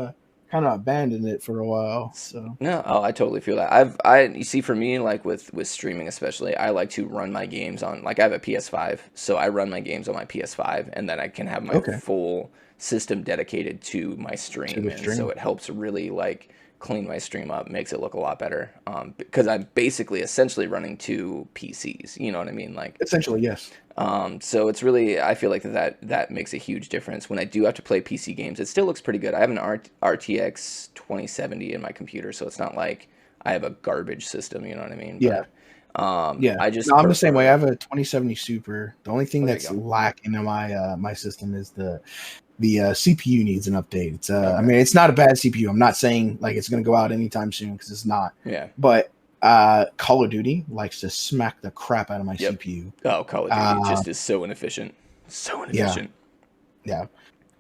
of abandoned it for a while. So No, oh, I totally feel that. You see, for me, like with streaming especially, I like to run my games on, like I have a PS5, so I run my games on my PS5, and then I can have my okay, full system dedicated to my to stream, the and so stream. it helps really like clean my stream up, makes it look a lot better. Because I'm basically essentially running two PCs. You know what I mean? Like, Essentially, yes. so it's really, I feel like that makes a huge difference. When I do have to play PC games, it still looks pretty good. I have an RTX 2070 in my computer, so it's not like I have a garbage system, you know what I mean? Yeah. But Yeah. I just No, I'm the same way. I prefer. have a 2070 Super. The only thing Oh, there you that's go. lacking in my system is the CPU needs an update. It's I Okay. mean, it's not a bad CPU. I'm not saying like it's going to go out anytime soon because it's not. Yeah. But Call of Duty likes to smack the crap out of my Yep. CPU. Oh, Call of Duty just is so inefficient. So Yeah. inefficient. Yeah.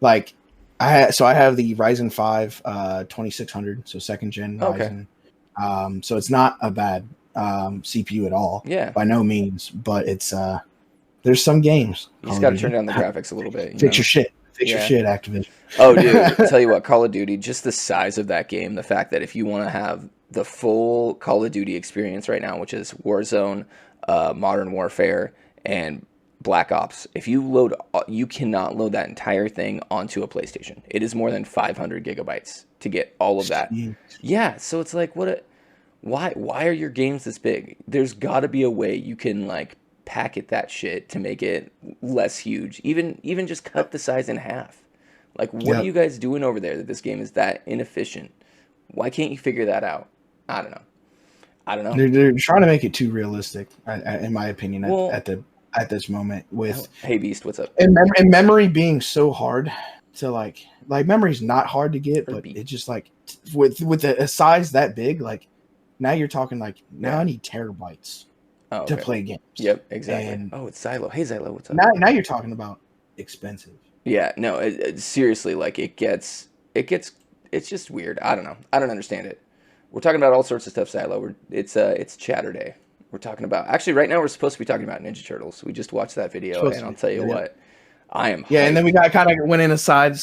Like I have the Ryzen 5 2600, so second gen Okay. Ryzen. So it's not a bad CPU at all Yeah. by no means, but it's there's some games. You Call just of got to turn Duty. down the graphics a little bit, you Fix know? your shit. Fix your Yeah. shit, Activision. Oh, dude, tell you what, Call of Duty, just the size of that game, the fact that if you want to have the full Call of Duty experience right now, which is Warzone, Modern Warfare, and Black Ops, if you you cannot load that entire thing onto a PlayStation. It is more than 500 gigabytes to get all of that. Jeez. Yeah, so it's like, why are your games this big? There's got to be a way you can like packet that shit to make it less huge. Even just cut the size in half. Like, what are Yep. you guys doing over there that this game is that inefficient? Why can't you figure that out? I don't know. I don't know. They're trying to make it too realistic, in my opinion, Well, at this moment. With hey Beast, what's up? and memory being so hard to like memory's not hard to get, Or but Beast? it's just like with a size that big, like now you're talking like now Yeah. I need terabytes Oh, to okay. play games. Yep, exactly. And Oh, it's Xylo. Hey Xylo, what's up? now you're talking about expensive. Yeah, no, seriously, like it's just weird. I don't know. I don't understand it. We're talking about all sorts of stuff, Silo. It's Chatterday. We're talking about actually right now we're supposed to be talking about Ninja Turtles. We just watched that video, Supposed and to I'll be. tell you Yeah. what, I am Yeah, and then we hyped. got kind of went in a side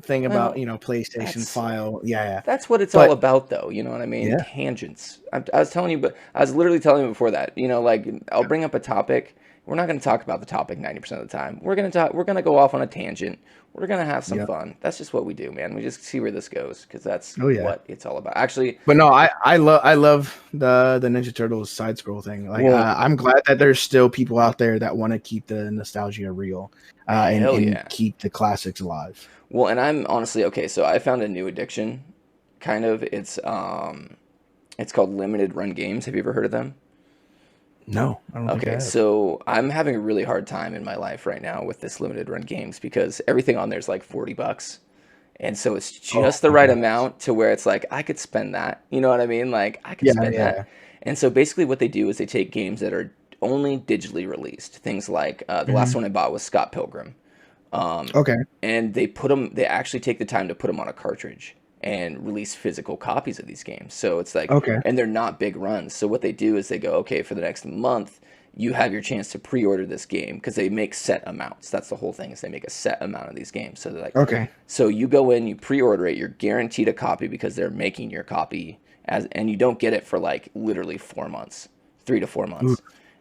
thing about Well, PlayStation that's file. Yeah. that's what it's all But about, though. You know what I mean? yeah, Tangents. I was telling you, but I was literally telling you before that. You know, like I'll bring up a topic. We're not going to talk about the topic 90% of the time. We're going to talk. We're going to go off on a tangent. We're going to have some yeah. fun. That's just what we do, man. We just see where this goes because that's Oh yeah. what it's all about. Actually, But no, I love the Ninja Turtles side scroll thing. Like well, I'm glad that there's still people out there that want to keep the nostalgia real, hell and yeah. keep the classics alive. Well, and I'm honestly okay. So I found a new addiction, kind of. It's called limited run games. Have you ever heard of them? No, I don't think I Okay, have. so I'm having a really hard time in my life right now with this limited run games because everything on there's like $40. And so it's Oh just the my right gosh. amount to where it's like I could spend that. You know what I mean? Like I could Yeah, spend that. yeah. And so basically what they do is they take games that are only digitally released. Things like the last Hmm. one I bought was Scott Pilgrim. Um, Okay. and they actually take the time to put them on a cartridge and release physical copies of these games. So it's like, Okay. and they're not big runs. So what they do is they go, okay, for the next month, you have your chance to pre-order this game because they make set amounts. That's the whole thing is they make a set amount of these games. So they're like, Okay. so you go in, you pre-order it, you're guaranteed a copy because they're making your copy and you don't get it for like literally 4 months, 3 to 4 months. Ooh.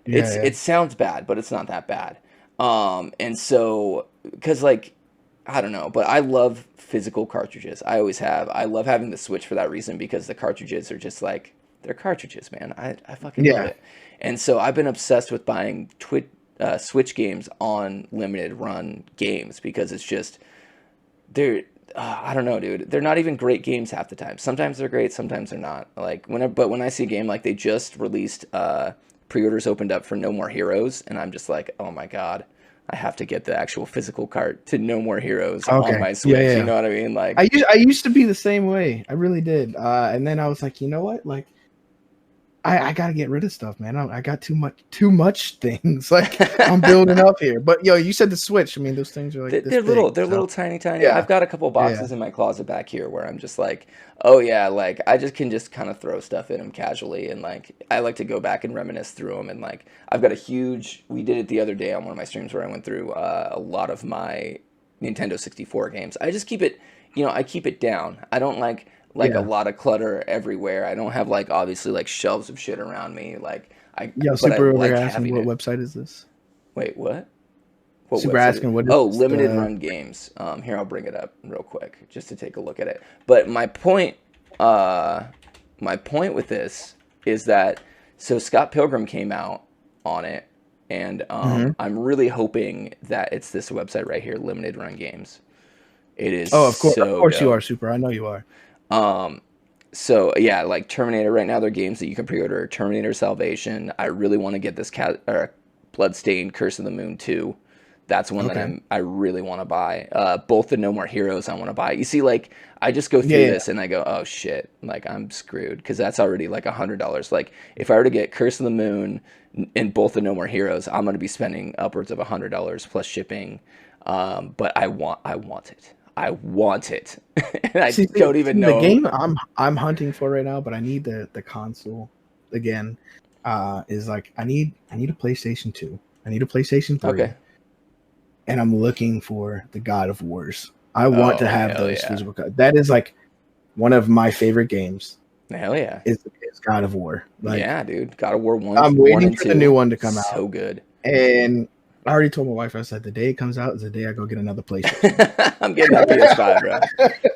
Yeah, yeah. It sounds bad, but it's not that bad. And so because like I don't know, but I love physical cartridges. I always have. I love having the Switch for that reason because the cartridges are just like they're cartridges, man. I fucking love Yeah. it. And so I've been obsessed with buying Switch games on limited run games because it's just they're I don't know, dude. They're not even great games half the time. Sometimes they're great, sometimes they're not. Like when I see a game like they just released pre-orders opened up for No More Heroes and I'm just like, "Oh my God, I have to get the actual physical cart to No More Heroes on Okay. my Yeah, Switch." You yeah. know what I mean? Like I used to be the same way. I really did. And then I was like, you know what? Like, I gotta get rid of stuff, man. I got too much things. Like I'm building up here. But yo, you said the Switch. I mean, those things are like this big. they're So little tiny. yeah, I've got a couple yeah, boxes in my closet back here where I'm just like, oh yeah, like I just can just kind of throw stuff in them casually, and like I like to go back and reminisce through them, and like I've got a huge. We did it the other day on one of my streams where I went through a lot of my Nintendo 64 games. I just keep it, I keep it down. I don't like a yeah. lot of clutter everywhere. I don't have like obviously like shelves of shit around me, Yo, but I Super over like asking having what it. website is this? Wait, what? What Super website? asking what is Oh, this? limited run games. Here, I'll bring it up real quick just to take a look at it. But uh, my point with this is that so Scott Pilgrim came out on it, and Hmm. I'm really hoping that it's this website right here, Limited Run Games. It is Oh, of so course you are, dope. Super. I know you are. Um, so yeah, like Terminator right now, they're games that you can pre-order. Terminator Salvation. I really want to get this cat or Bloodstained Curse of the Moon 2. That's one that Okay. I really want to buy. Both the No More Heroes I want to buy. You see, like I just go Yeah, through yeah. this and I go, oh shit, like I'm screwed because that's already like $100. Like if I were to get Curse of the Moon and both the No More Heroes, I'm going to be spending upwards of $100 plus shipping. But I want it. I want it, and I don't even See, the know. game I'm hunting for right now, but I need the console again. Is like I need a PlayStation 2. I need a PlayStation 3, Okay. and I'm looking for the God of Wars. I want to Oh have hell those yeah, physical. That is like one of my favorite games. hell yeah, Is God of War. Like yeah, dude. God of War I'm one waiting and for the new two, one to come out, so good. and I already told my wife. I said the day it comes out is the day I go get another PlayStation. I'm getting that PS5, bro.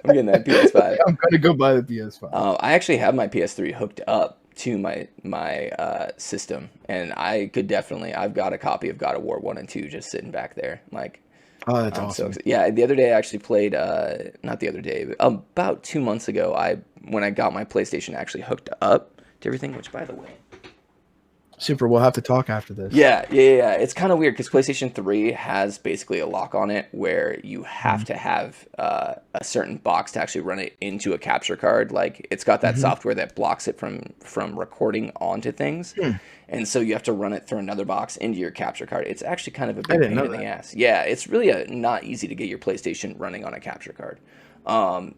I'm getting that PS5. I'm gonna go buy the PS5. I actually have my PS3 hooked up to my system, and I could definitely. I've got a copy of God of War 1 and 2 just sitting back there. Like Oh, that's I'm so awesome. excited. Yeah, the other day I actually played. Not the other day, but about 2 months ago. When I got my PlayStation actually hooked up to everything. Which, by the way. Super. We'll have to talk after this. Yeah. It's kind of weird because PlayStation 3 has basically a lock on it where you have Mhm. to have a certain box to actually run it into a capture card. Like it's got that Mhm. software that blocks it from recording onto things, Hmm. and so you have to run it through another box into your capture card. It's actually kind of a I big didn't pain know in the that. ass. Yeah, it's really not easy to get your PlayStation running on a capture card.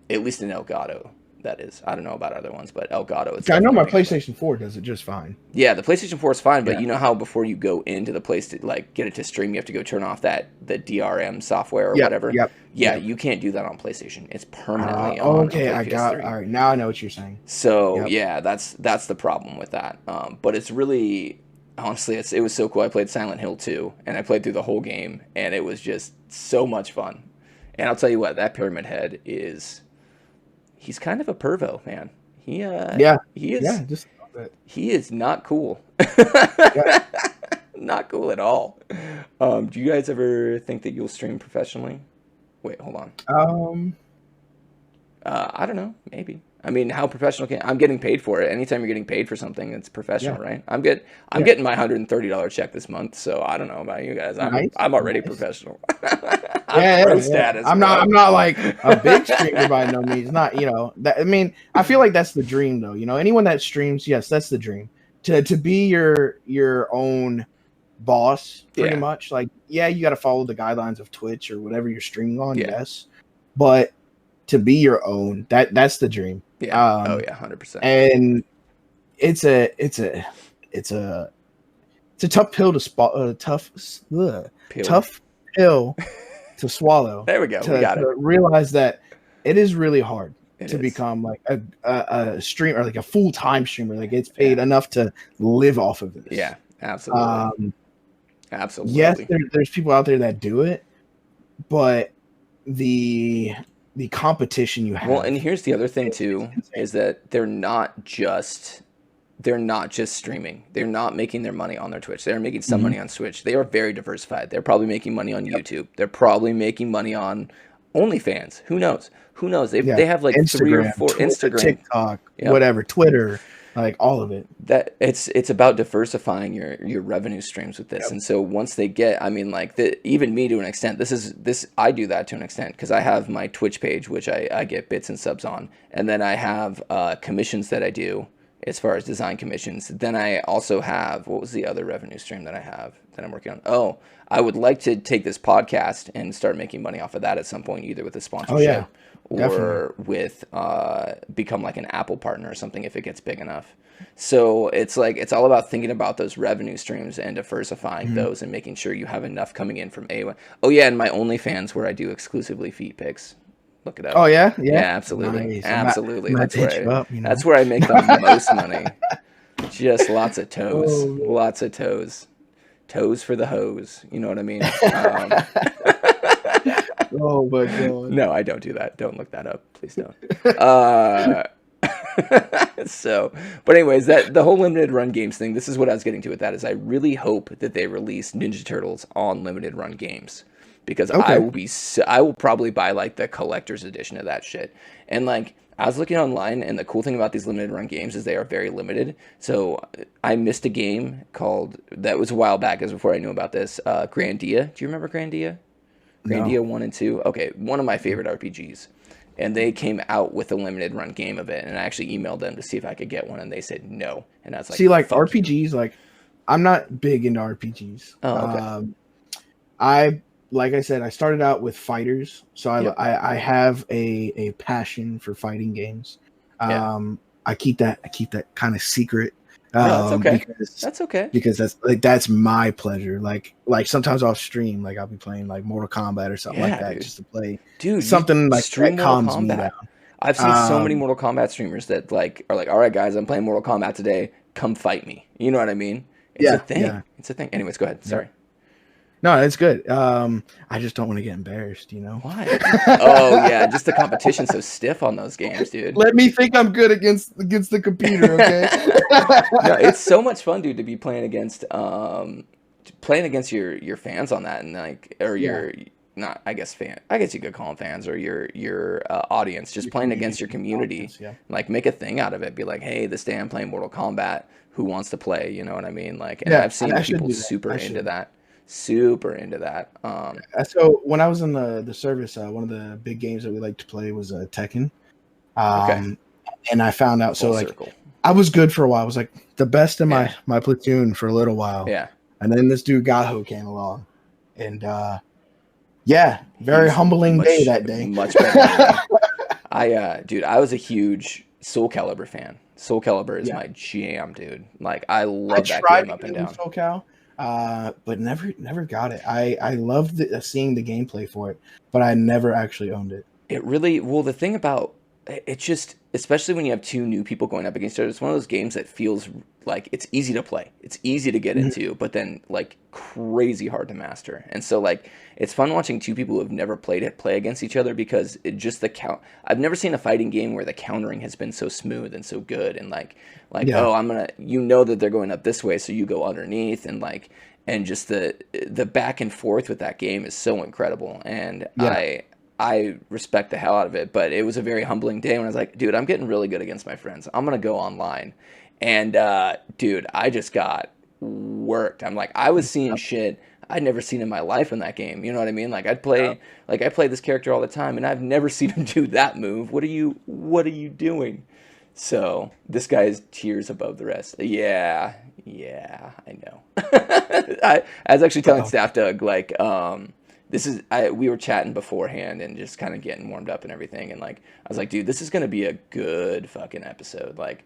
At least in Elgato, that is. I don't know about other ones, but Elgato, it's I know definitely a my pain in the butt. PlayStation 4 does it just fine. Yeah, the PlayStation 4 is fine, but Yeah. you know how before you go into the place to like get it to stream, you have to go turn off the DRM software or Yep. whatever. Yep. Yeah, Yep. you can't do that on PlayStation. It's permanently on Okay. like I got. PS3. All right. Now I know what you're saying. So Yep. yeah, that's the problem with that. But it's really honestly, it was so cool. I played Silent Hill 2, and I played through the whole game, and it was just so much fun. And I'll tell you what, that Pyramid Head he's kind of a pervo, man. Yeah. He is Yeah. Just a little bit. he is not cool. Yeah. Not cool at all. Do you guys ever think that you'll stream professionally? Wait, hold on. Um. I don't know. Maybe. I mean, how professional can I'm getting paid for it? Anytime you're getting paid for something, it's professional, Yeah. right? I'm getting my $130 check this month, so I don't know about you guys. Nice. I'm already Nice. professional. I'm Yeah, pro yeah, yeah. status, I'm bro. not like a big streamer by no means. Not, that I mean, I feel like that's the dream though. Anyone that streams, yes, that's the dream. To be your own boss, pretty Yeah. much. Like, yeah, you got to follow the guidelines of Twitch or whatever you're streaming on, Yeah. yes. But to be your own, that's the dream. Yeah. Oh yeah, 100%. And it's a tough pill to tough pill to swallow. There we go. We got it. To realize that it is really hard It to is. become like a streamer, like a full-time streamer that gets paid enough to live off of this. Yeah, absolutely. Absolutely. Yes, there's people out there that do it, but the competition you have. Well, and here's the other thing too, is that they're not just streaming. They're not making their money on their Twitch. They're making some money on Twitch. They are very diversified. They're probably making money on YouTube. They're probably making money on OnlyFans. Who knows? They have like Instagram, 3 or 4 Twitter, Instagram, TikTok, whatever, Twitter, like all of it. That it's about diversifying your revenue streams with this. And so once they get, I mean, like even me to an extent, I do that to an extent because I have my Twitch page, which I get bits and subs on, and then I have commissions that I do as far as design commissions. Then I also have, what was the other revenue stream that I have that I'm working on? Oh, I would like to take this podcast and start making money off of that at some point, either with a sponsorship or with become like an Apple partner or something if it gets big enough. So it's all about thinking about those revenue streams and diversifying those and making sure you have enough coming in from A1. Oh yeah, and my OnlyFans where I do exclusively feet pics. Look it up. Oh yeah, absolutely, nice. absolutely. That's where I make the most money. Just lots of toes, lots of toes, toes for the hose. You know what I mean? Oh my god! No, I don't do that. Don't look that up, please don't. But anyways, that the whole limited run games thing. This is what I was getting to with that. Is I really hope that they release Ninja Turtles on limited run games. Because I will probably buy like the collector's edition of that shit. And like I was looking online, and the cool thing about these limited run games is they are very limited. So I missed a game that was a while back, as before I knew about this. Grandia. Do you remember Grandia? Grandia 1 and 2. Okay, one of my favorite RPGs. And they came out with a limited run game of it, and I actually emailed them to see if I could get one, and they said no. And I was like, see, like RPGs, like I'm not big into RPGs. Oh, okay. Like I said, I started out with fighters, so I have a passion for fighting games. I keep that kind of secret. No, that's okay. Because that's my pleasure. Like sometimes I'll stream, like I'll be playing like Mortal Kombat or something like that, dude. Just to play something like that calms me down. I've seen so many Mortal Kombat streamers that are like, all right, guys, I'm playing Mortal Kombat today. Come fight me. You know what I mean? It's a thing. Yeah. It's a thing. Anyways, go ahead. Sorry. No, it's good. I just don't want to get embarrassed, Why? Oh yeah, just the competition's so stiff on those games, dude. Let me think I'm good against the computer, okay? No, it's so much fun, dude, to be playing against your fans on that, and your not, I guess you could call them fans, or your audience, just playing against your community. Like make a thing out of it. Be like, hey, this day I'm playing Mortal Kombat. Who wants to play? You know what I mean? Like, and I've seen people super into that. So when I was in the service, one of the big games that we like to play was Tekken. And I found out, I was good for a while. I was like the best in my platoon for a little while. Yeah. And then this dude Gaho came along, and very humbling day that day. Much better. I was a huge Soul Calibur fan. Soul Calibur is my jam, dude. Like I love that game up and down. Soul Cal. But never got it. I loved seeing the gameplay for it, but I never actually owned it. The thing about it, just especially when you have two new people going up against each other, it's one of those games that feels like it's easy to play, it's easy to get into, but then like crazy hard to master. And so like it's fun watching two people who have never played it play against each other, because it just I've never seen a fighting game where the countering has been so smooth and so good, and oh, I'm gonna, that they're going up this way, so you go underneath, and just the back and forth with that game is so incredible. And I respect the hell out of it, but it was a very humbling day when I was like, dude, I'm getting really good against my friends. I'm gonna go online, and dude, I just got worked. I'm like, I was seeing shit I'd never seen in my life in that game. You know what I mean? Like I play this character all the time, and I've never seen him do that move. What are you doing? So this guy is tiers above the rest. Yeah, I know. I was actually telling Staffdog like, we were chatting beforehand and just kind of getting warmed up and everything, and like I was like, dude, this is gonna be a good fucking episode. Like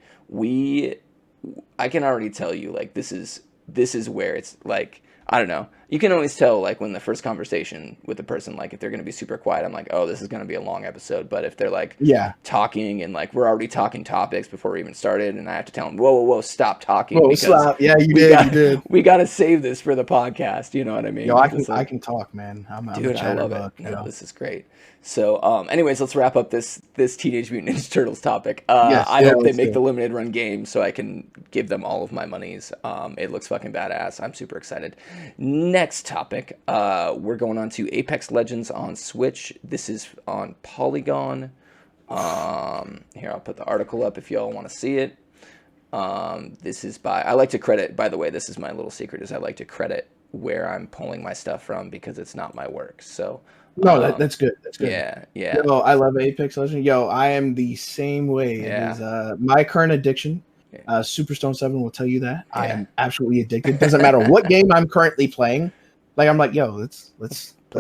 I can already tell you like this is where it's like. I don't know. You can always tell, like, when the first conversation with the person, like, if they're going to be super quiet, I'm like, oh, this is going to be a long episode. But if they're, like, talking and, like, we're already talking topics before we even started, and I have to tell them, whoa, stop talking. Whoa, stop. Yeah, you did. We got to save this for the podcast. You know what I mean? Yo, I can talk, man. Dude, I love it. No, this is great. So, anyways, let's wrap up this Teenage Mutant Ninja Turtles topic. I hope they make the limited run game so I can give them all of my monies. It looks fucking badass. I'm super excited. Next topic, we're going on to Apex Legends on Switch. This is on Polygon. Here, I'll put the article up if y'all want to see it. This is I like to credit, by the way, this is my little secret, is I like to credit where I'm pulling my stuff from because it's not my work. So no, that's good. That's good. Yeah. Yo, I love Apex Legends. Yo, I am the same way. Yeah. It is my current addiction. Superstone 7 will tell you that. I am absolutely addicted. Doesn't matter what game I'm currently playing. Like I'm like, yo, let's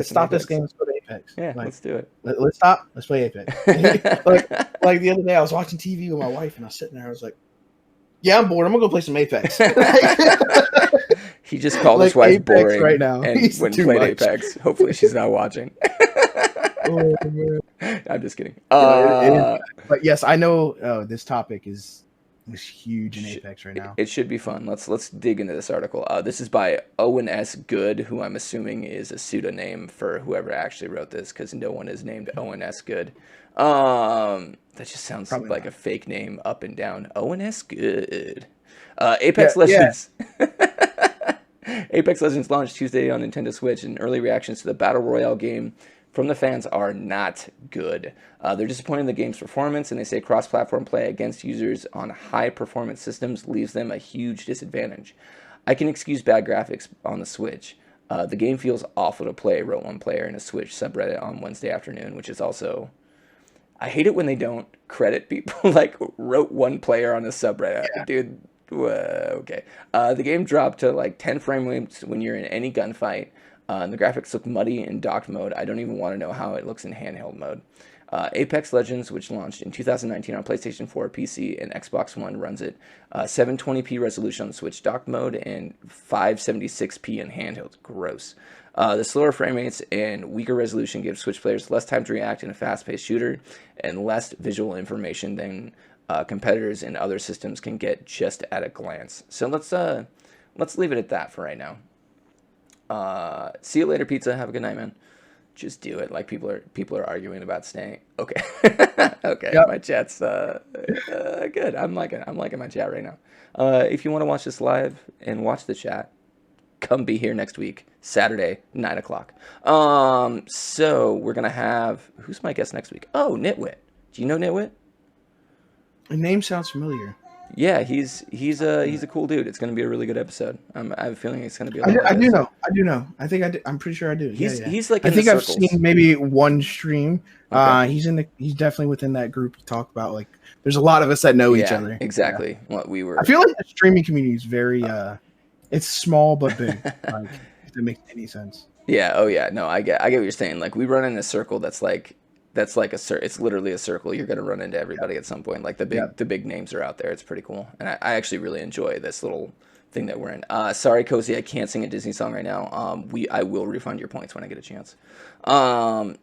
stop this game. Let's go to Apex. Yeah, like, let's do it. Let's stop. Let's play Apex. like the other day, I was watching TV with my wife, and I was sitting there. I was like, yeah, I'm bored. I'm gonna go play some Apex. He just called his wife Apex boring right now. and went and played Apex. Hopefully she's not watching. Oh, man. I'm just kidding. But yes, I know this topic is huge in Apex right now. It should be fun. Let's dig into this article. This is by Owen S. Good, who I'm assuming is a pseudonym for whoever actually wrote this, because no one is named Owen S. Good. That just sounds probably like a fake name up and down. Owen S. Good. Apex Legends. Yeah. Apex Legends launched Tuesday on Nintendo Switch, and early reactions to the Battle Royale game from the fans are not good. They're disappointed in the game's performance, and they say cross-platform play against users on high-performance systems leaves them a huge disadvantage. I can excuse bad graphics on the Switch. The game feels awful to play, wrote one player in a Switch subreddit on Wednesday afternoon, which is also... I hate it when they don't credit people, like, wrote one player on a subreddit. Yeah. Dude, okay. The game dropped to, like, 10 frame rates when you're in any gunfight. And the graphics look muddy in docked mode. I don't even want to know how it looks in handheld mode. Apex Legends, which launched in 2019 on PlayStation 4, PC, and Xbox One, runs at 720p resolution on the Switch docked mode and 576p in handheld. Gross. The slower frame rates and weaker resolution gives Switch players less time to react in a fast-paced shooter and less visual information than competitors in other systems can get just at a glance. So let's leave it at that for right now. See you later, pizza. Have a good night, man. Just do it. Like people are arguing about staying. Okay. Okay. Yep. My chat's good. I'm liking my chat right now. If you want to watch this live and watch the chat, come be here next week, Saturday, 9:00. So we're gonna have, who's my guest next week? Oh, Nitwit. Do you know Nitwit? The name sounds familiar. Yeah, he's a cool dude. It's going to be a really good episode. I have a feeling it's going to be. I do know. I think I do. I'm pretty sure I do. He's like. I think I've seen maybe one stream. Okay. He's definitely within that group to talk about. Like, there's a lot of us that know each other. Exactly. Yeah. What we were. I feel like the streaming community is very. It's small but big. Like, if that makes any sense. Yeah. Oh yeah. No, I get what you're saying. Like, we run in a circle that's like it's literally a circle. You're gonna run into everybody at some point. Like the big names are out there. It's pretty cool, and I actually really enjoy this little thing that we're in. Sorry, Cozy, I can't sing a Disney song right now. I will refund your points when I get a chance.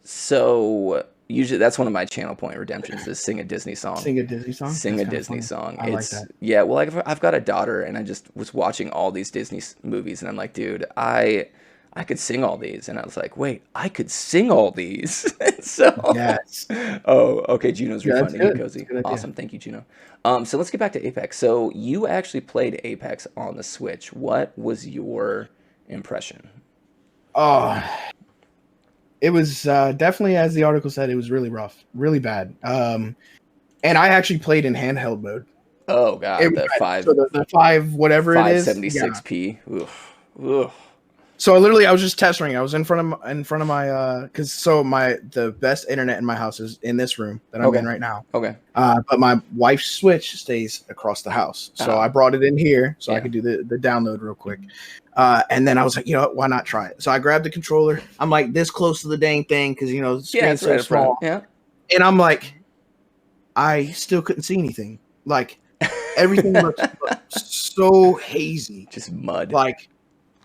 So usually that's one of my channel point redemptions is sing a Disney song. Sing a Disney song. Sing a Disney song. I like that. Yeah. Well, I've got a daughter, and I just was watching all these Disney movies, and I'm like, dude, I could sing all these. And I was like, wait, I could sing all these. So, yes. Oh, okay. Juno's refunding you, Cozy. Awesome. Thank you, Juno. So let's get back to Apex. So you actually played Apex on the Switch. What was your impression? Oh, It was definitely, as the article said, it was really rough, really bad. And I actually played in handheld mode. Oh It God, was the bad. So the 5 whatever it is, yeah. 576p. Oof. Oof. So literally, I was just test running. I was in front of my because the best internet in my house is in this room that I'm in right now. Okay. But my wife's Switch stays across the house, so I brought it in here so I could do the download real quick. And then I was like, you know what, why not try it? So I grabbed the controller. I'm like this close to the dang thing because the screen's so small. Yeah. And I'm like, I still couldn't see anything. Like everything looked so hazy, just mud. Like.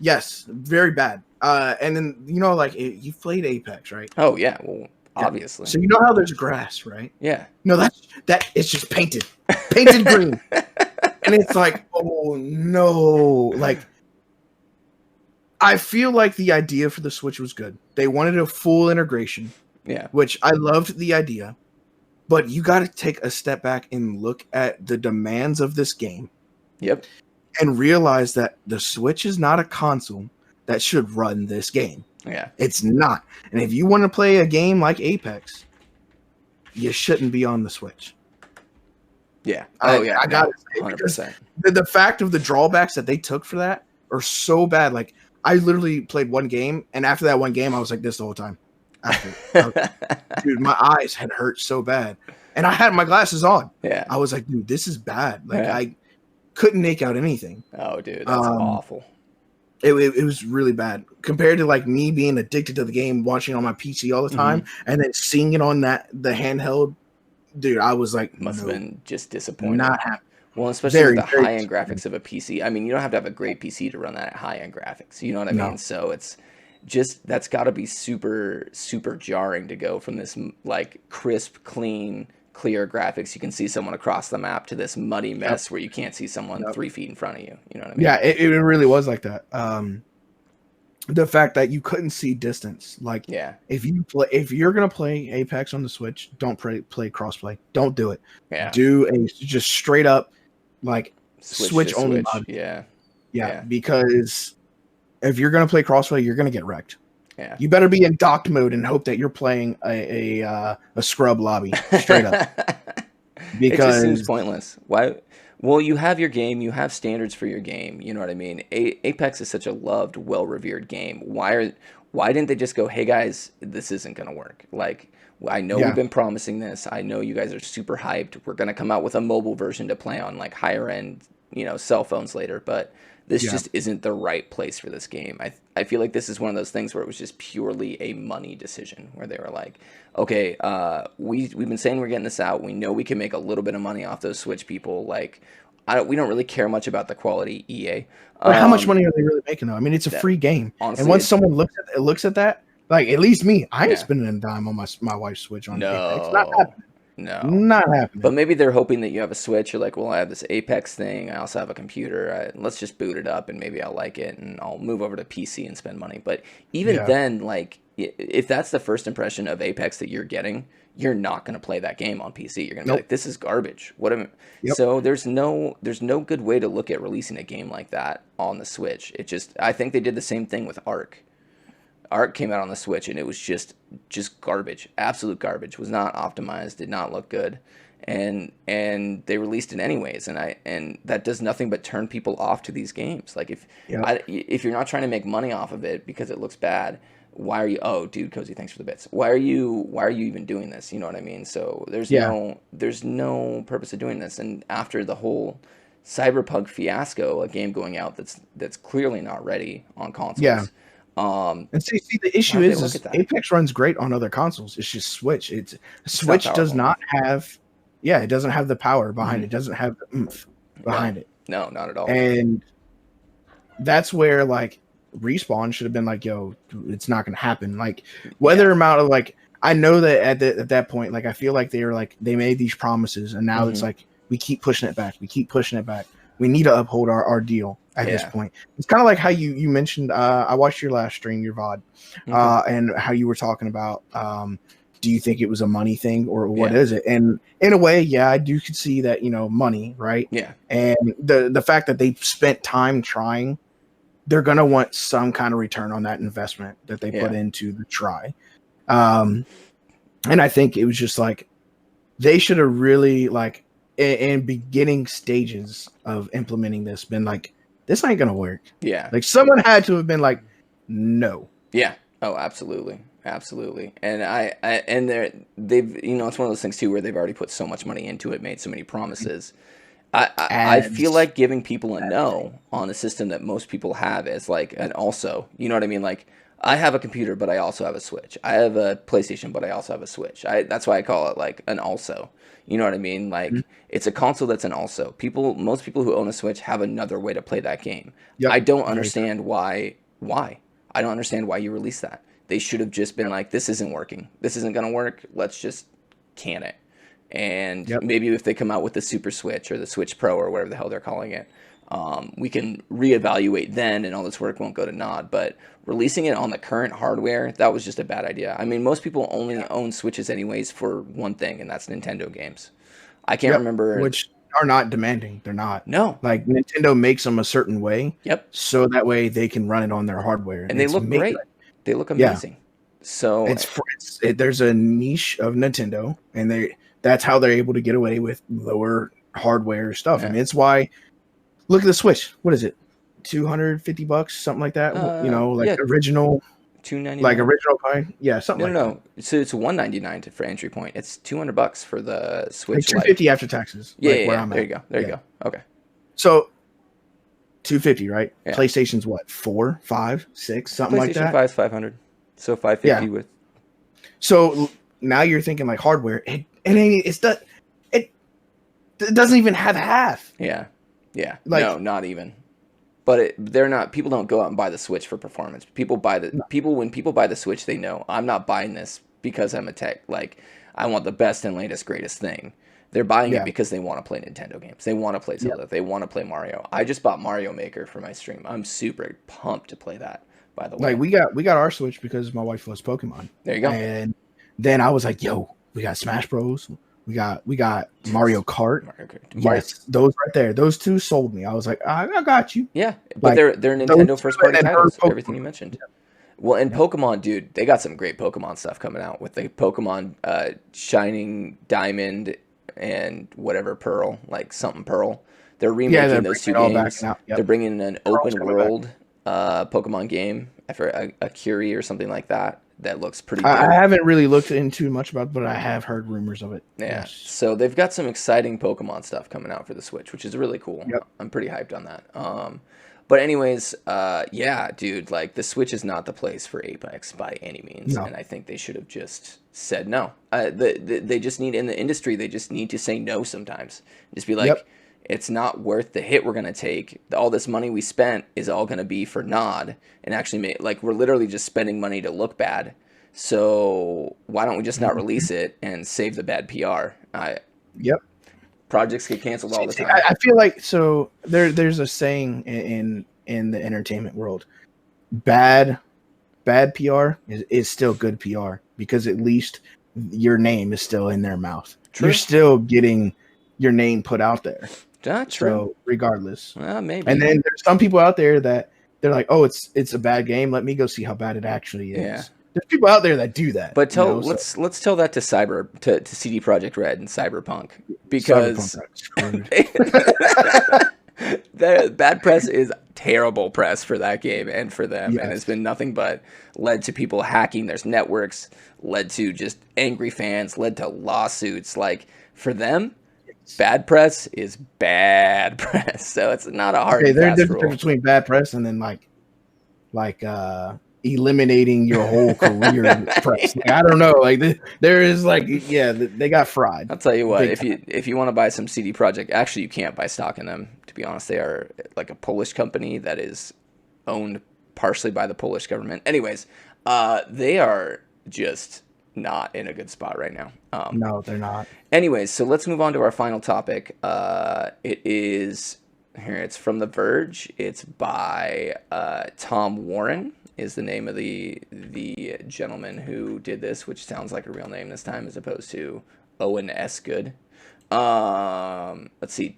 Yes, very bad. And then like you've played Apex, right? Oh yeah, well, obviously. So you know how there's grass, right? Yeah. No, that it's just painted green, and it's like, oh no! Like, I feel like the idea for the Switch was good. They wanted a full integration, which I loved the idea. But you got to take a step back and look at the demands of this game. Yep. And realize that the Switch is not a console that should run this game. Yeah. It's not. And if you want to play a game like Apex, you shouldn't be on the Switch. Yeah. I got to say, 100%. The fact of the drawbacks that they took for that are so bad. Like, I literally played one game, and after that one game, I was like this the whole time. Dude, my eyes had hurt so bad. And I had my glasses on. Yeah. I was like, dude, this is bad. Like, I couldn't make out anything. Oh, dude, that's awful. It was really bad compared to like me being addicted to the game, watching on my PC all the time, and then seeing it on the handheld. Dude, I was like, must have been just disappointing. Not happy. Well, especially with the high-end graphics of a PC. I mean, you don't have to have a great PC to run that at high-end graphics. You know what I mean? So it's just that's got to be super, super jarring to go from this like crisp, clean, clear graphics, you can see someone across the map, to this muddy mess where you can't see someone 3 feet in front of you. You know what I mean? Yeah, it really was like that. The fact that you couldn't see distance, like, if you're gonna play Apex on the Switch, don't play crossplay. Don't do it. Yeah. Do a just straight up like Switch only mod. Yeah. Because if you're gonna play crossplay, you're gonna get wrecked. Yeah. You better be in docked mode and hope that you're playing a scrub lobby straight up. Because it just seems pointless. Why? Well, you have your game. You have standards for your game. You know what I mean? Apex is such a loved, well-revered game. Why didn't they just go, hey, guys, this isn't going to work? Like, I know we've been promising this. I know you guys are super hyped. We're going to come out with a mobile version to play on, like, higher-end, cell phones later. But this just isn't the right place for this game. I feel like this is one of those things where it was just purely a money decision, where they were like, okay, we've been saying we're getting this out. We know we can make a little bit of money off those Switch people. Like, we don't really care much about the quality, EA. But how much money are they really making, though? I mean, it's a free game. Honestly, and once someone looks at that, like, at least me, I ain't spending a dime on my wife's Switch on Apex. It's not happening. No, not happening. But maybe they're hoping that you have a Switch. You're like, well, I have this Apex thing. I also have a computer. Let's just boot it up, and maybe I'll like it, and I'll move over to PC and spend money. But even then, like, if that's the first impression of Apex that you're getting, you're not going to play that game on PC. You're going to be like, this is garbage. So there's no good way to look at releasing a game like that on the Switch. I think they did the same thing with Ark. Ark came out on the Switch, and it was just garbage, absolute garbage. Was not optimized, did not look good, and they released it anyways. And that does nothing but turn people off to these games. Like, if you're not trying to make money off of it because it looks bad, why are you? Oh, dude, Cozy, thanks for the bits. Why are you even doing this? You know what I mean? So there's no purpose of doing this. And after the whole Cyberpunk fiasco, a game going out that's clearly not ready on consoles. Yeah. And see, the issue is Apex runs great on other consoles. It's just Switch. Switch does not have, it doesn't have the power behind it. It doesn't have the oomph behind it. No, not at all. And that's where, like, Respawn should have been like, yo, it's not going to happen. Like, whether amount of, like, I know that at that point, like, I feel like they made these promises, and now it's like, we keep pushing it back. We need to uphold our deal at this point. It's kind of like how you mentioned, I watched your last stream, your VOD, and how you were talking about, do you think it was a money thing or what is it? And in a way, I do could see that, money, right? Yeah. And the fact that they spent time trying, they're going to want some kind of return on that investment that they put into the try. And I think it was just like they should have really like in beginning stages of implementing this been like, this ain't gonna work. Yeah. Like someone had to have been like, no. Yeah. Oh, absolutely. Absolutely. And and they've, it's one of those things too where they've already put so much money into it, made so many promises. I feel Ads. like giving people a no on a system that most people have is like an also, you know what I mean? Like I have a computer, but I also have a Switch. I have a PlayStation, but I also have a Switch. That's why I call it like an also. You know what I mean? Like it's a console that's an also. Most people who own a Switch have another way to play that game. Yep. I don't understand why. I don't understand why you released that. They should have just been like, this isn't working. This isn't going to work. Let's just can it. And Yep. maybe if they come out with the Super Switch or the Switch Pro or whatever the hell they're calling it, we can reevaluate then and all this work won't go to naught. But releasing it on the current hardware, that was just a bad idea. I mean, most people only own Switches anyways for one thing, and that's Nintendo games. I can't remember. Which are not demanding. They're not. No. Like Nintendo makes them a certain way. Yep. So that way they can run it on their hardware. And they look great. They look amazing. Yeah. So there's a niche of Nintendo, and that's how they're able to get away with lower hardware stuff. Yeah. And it's why, look at the Switch. What is it? $250, something like that. Original. $299. Like original price. Yeah, something No. So it's $199 for entry point. It's $200 for the Switch. Like $250 after taxes. Yeah. There you go. There you go. Okay. So $250, right? Yeah. PlayStation's what? 4, 5, 6, something like that. PlayStation 5 is $500. So $550 with. So now you're thinking like hardware. It doesn't even have half. Yeah. Like, no, not even. But they're not. People don't go out and buy the Switch for performance. When people buy the Switch, they know I'm not buying this because I'm a tech. Like I want the best and latest, greatest thing. They're buying it because they want to play Nintendo games. They want to play Zelda. Yep. They want to play Mario. I just bought Mario Maker for my stream. I'm super pumped to play that. By the way, like we got our Switch because my wife loves Pokemon. There you go. And then I was like, "Yo, we got Smash Bros. We got Mario Kart. Yes, those right there. Those two sold me. I was like, I got you. Yeah, but like, they're Nintendo first party titles. Everything you mentioned. Yeah. Well, and Pokemon, dude, they got some great Pokemon stuff coming out with the Pokemon Shining Diamond and whatever Pearl, like something Pearl. They're remaking those two games. Yep. They're bringing an open world Pokemon game for a Curie or something like that. That looks pretty good. I haven't really looked into much about it, but I have heard rumors of it. Yeah. Yes. So they've got some exciting Pokemon stuff coming out for the Switch, which is really cool. Yep. I'm pretty hyped on that. But anyways, yeah, dude, like the Switch is not the place for Apex by any means. No. And I think they should have just said no. They just need, in the industry, they just need to say no sometimes. Just be like, it's not worth the hit we're going to take. All this money we spent is all going to be for nod and actually we're literally just spending money to look bad. So why don't we just not release it and save the bad PR? Projects get canceled all the time. I feel like, so there's a saying in the entertainment world, bad PR is still good PR because at least your name is still in their mouth. True. You're still getting your name put out there. That's true. So regardless, maybe. And then there's some people out there that they're like, oh, it's a bad game. Let me go see how bad it actually is. Yeah. There's people out there that do that. But let's tell that to CD Projekt Red and Cyberpunk because the bad press is terrible press for that game and for them, and it's been nothing but led to people hacking their networks, led to just angry fans, led to lawsuits. Like for them. Bad press is bad press, so it's not a hard. There's a difference between bad press and then like eliminating your whole career press. Like, I don't know. Like there is they got fried. I'll tell you what. If you want to buy some CD Projekt, actually you can't buy stock in them. To be honest, they are like a Polish company that is owned partially by the Polish government. Anyways, they are just not in a good spot right now. No, they're not. Anyways, so let's move on to our final topic. It is here. It's from The Verge. It's by Tom Warren is the name of the gentleman who did this, which sounds like a real name this time as opposed to Owen S. Good. Let's see,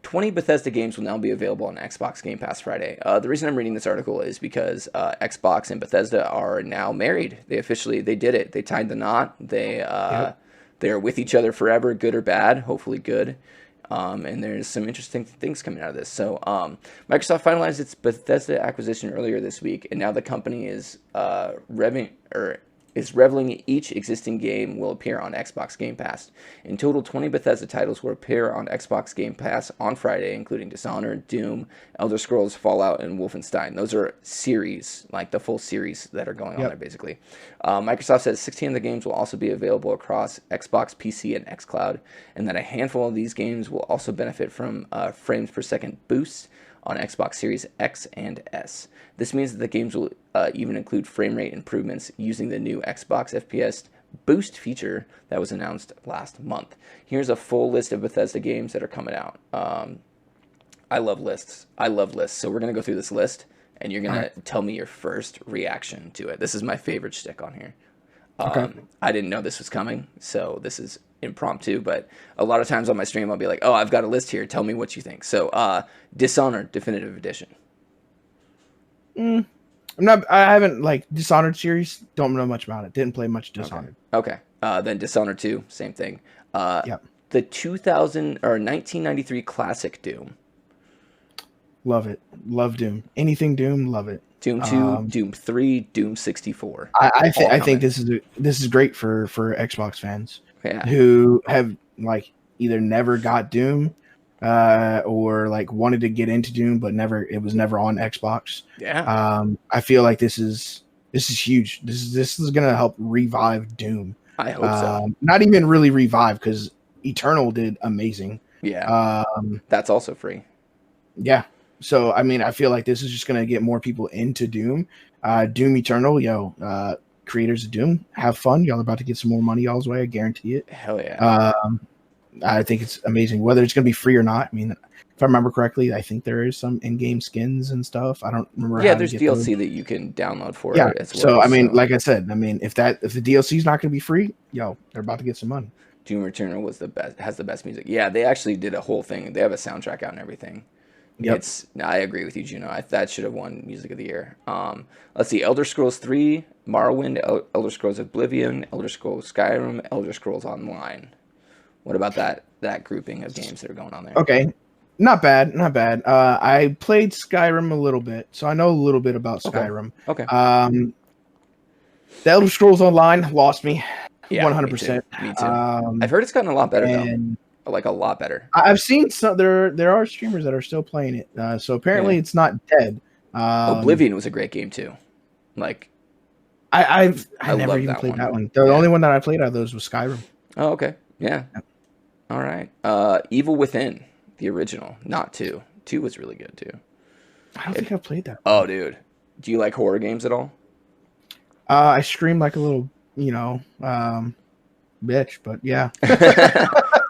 20 Bethesda games will now be available on Xbox Game Pass Friday. The reason I'm reading this article is because Xbox and Bethesda are now married. They did it. They tied the knot. They're with each other forever, good or bad. Hopefully good. And there's some interesting things coming out of this. So Microsoft finalized its Bethesda acquisition earlier this week, and now the company is reveling each existing game will appear on Xbox Game Pass. In total, 20 Bethesda titles will appear on Xbox Game Pass on Friday, including Dishonored, Doom, Elder Scrolls, Fallout, and Wolfenstein. Those are series, like the full series that are going on there, basically. Microsoft says 16 of the games will also be available across Xbox, PC, and xCloud, and that a handful of these games will also benefit from frames per second boosts on Xbox Series X and S. This means that the games will even include frame rate improvements using the new Xbox FPS Boost feature that was announced last month. Here's a full list of Bethesda games that are coming out. I love lists. So we're going to go through this list, and you're going to tell me your first reaction to it. This is my favorite shtick on here. I didn't know this was coming, so this is impromptu, but a lot of times on my stream I'll be like, oh, I've got a list here, tell me what you think. So Dishonored Definitive Edition. I haven't like Dishonored series, don't know much about it, didn't play much Dishonored. Okay. Then Dishonored 2, same thing. The 1993 classic Doom. Love it. Love Doom. Anything Doom, love it. Doom 2, Doom 3, Doom 64. I think this is great for Xbox fans Yeah. who have like either never got Doom or like wanted to get into Doom but it was never on Xbox. Yeah. I feel like this is huge. This is gonna help revive Doom. I hope so. Not even really revive, because Eternal did amazing. Yeah. That's also free. Yeah. So, I mean, I feel like this is just going to get more people into Doom. Doom Eternal, creators of Doom, have fun. Y'all are about to get some more money y'all's way. I guarantee it. Hell yeah. I think it's amazing. Whether it's going to be free or not, I mean, if I remember correctly, I think there is some in-game skins and stuff. I don't remember. Yeah, there's DLC that you can download for it as well. So, I mean, like I said, if the DLC is not going to be free, they're about to get some money. Doom Eternal has the best music. Yeah, they actually did a whole thing. They have a soundtrack out and everything. Yep. I agree with you, Juno. That should have won Music of the Year. Let's see. Elder Scrolls 3, Morrowind, Elder Scrolls Oblivion, Elder Scrolls Skyrim, Elder Scrolls Online. What about that grouping of games that are going on there? Okay. Not bad. I played Skyrim a little bit, so I know a little bit about Skyrim. Okay. The Elder Scrolls Online lost me. Yeah, 100%. Me too. I've heard it's gotten a lot better, though. Like a lot better. I've seen some. There are streamers that are still playing it. So apparently it's not dead. Oblivion was a great game too. Like, I never even played that one. The only one that I played out of those was Skyrim. Oh, okay. Yeah. All right. Evil Within, the original, not 2. 2 was really good too. I don't think I've played that. Oh, dude. Do you like horror games at all? I scream like a little, bitch, but yeah.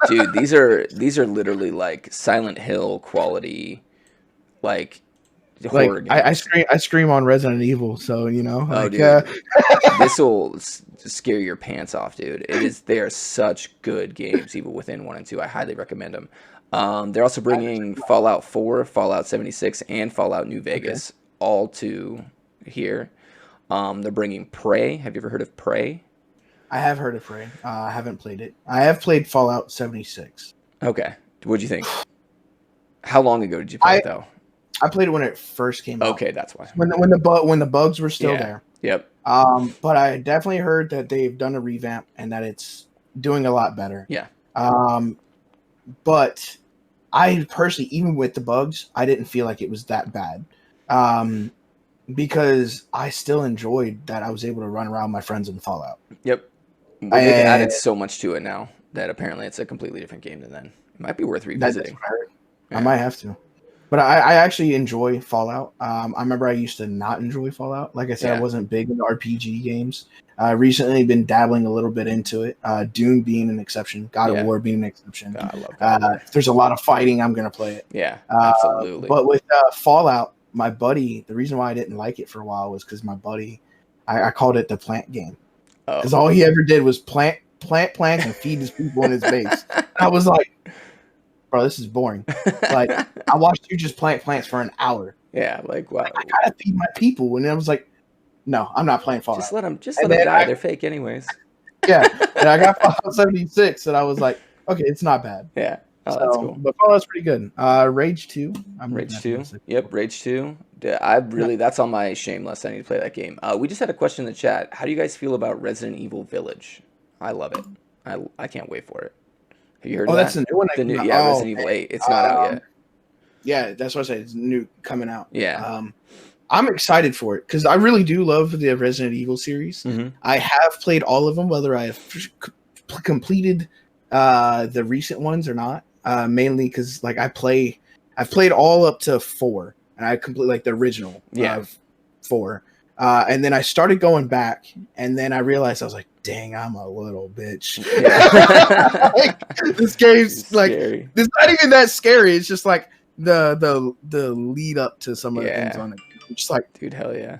Dude, these are literally like Silent Hill quality, like horror games. I scream on Resident Evil, so dude. This will scare your pants off, dude. They are such good games. Evil Within 1 and 2, I highly recommend them. They're also bringing Fallout 4, Fallout 76, and Fallout New Vegas all to here. They're bringing Prey. Have you ever heard of Prey? I have heard of Prey. I haven't played it. I have played Fallout 76. Okay. What'd you think? How long ago did you play it, though? I played it when it first came out. Okay, that's why. When the bugs were still there. Yep. But I definitely heard that they've done a revamp and that it's doing a lot better. Yeah. But I personally, even with the bugs, I didn't feel like it was that bad. Because I still enjoyed that I was able to run around my friends in Fallout. Yep. Well, they've added so much to it now that apparently it's a completely different game than then. It might be worth revisiting. I might have to. But I actually enjoy Fallout. I remember I used to not enjoy Fallout. Like I said, I wasn't big into RPG games. Recently been dabbling a little bit into it. Doom being an exception. God of War being an exception. God, I love God. If there's a lot of fighting, I'm going to play it. Yeah, absolutely. But with Fallout, my buddy, the reason why I didn't like it for a while was because my buddy, I called it the plant game. Because all he ever did was plant plants and feed his people in his base. I was like, bro, this is boring. Like, I watched you just plant plants for an hour. Yeah, like wow. I gotta feed my people, and I was like, no, I'm not playing Fallout. Just let them die. They're fake anyways. Yeah, and I got Fallout 76, and I was like, okay, it's not bad. Yeah. Oh, so, that's cool. But Fallout's pretty good. Rage 2. Rage 2. Yep, Rage 2. That's on my shame list. I need to play that game. We just had a question in the chat. How do you guys feel about Resident Evil Village? I love it. I can't wait for it. Have you heard of that? That's the new one. Resident Evil 8. It's not out yet. Yeah, that's what I said. It's new coming out. Yeah. I'm excited for it because I really do love the Resident Evil series. Mm-hmm. I have played all of them, whether I have completed the recent ones or not. Mainly because like I've played all up to 4, and I complete like the original of 4. And then I started going back, and then I realized I was like, dang, I'm a little bitch. Yeah. Like, this game's like, it's not even that scary. It's just like the lead up to some of the things on it. I'm just like, dude, hell yeah.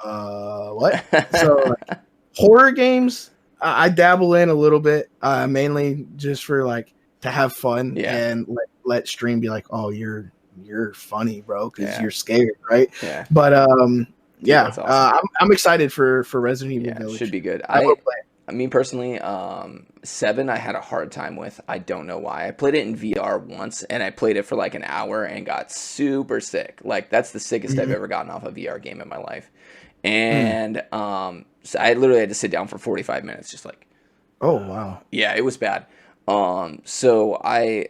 What? So like, horror games, I dabble in a little bit, mainly just for like to have fun and let stream be like, oh, you're funny, bro, because you're scared, right? Yeah. But awesome. I'm excited for Resident Evil Village. Should be good. I mean, personally, 7 I had a hard time with. I don't know why. I played it in VR once, and I played it for like an hour and got super sick. Like, that's the sickest I've ever gotten off a VR game in my life. And so I literally had to sit down for 45 minutes, just like, oh wow, yeah, it was bad. So I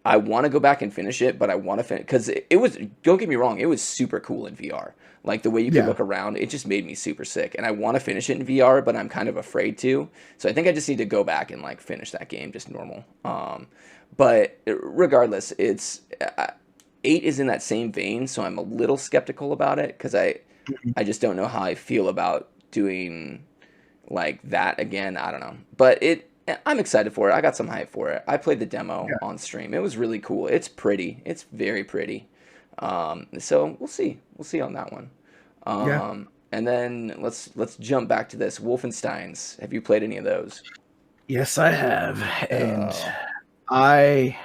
want to go back and finish it, but I want to finish because it was. Don't get me wrong, it was super cool in VR. Like the way you could look around, it just made me super sick. And I want to finish it in VR, but I'm kind of afraid to. So I think I just need to go back and like finish that game just normal. But regardless, it's 8 is in that same vein, so I'm a little skeptical about it because I just don't know how I feel about doing like that again. I don't know, but I'm excited for it. I got some hype for it. I played the demo on stream. It was really cool. It's pretty. It's very pretty. So we'll see on that one. And then let's jump back to this. Wolfensteins. Have you played any of those? Yes, I have. And I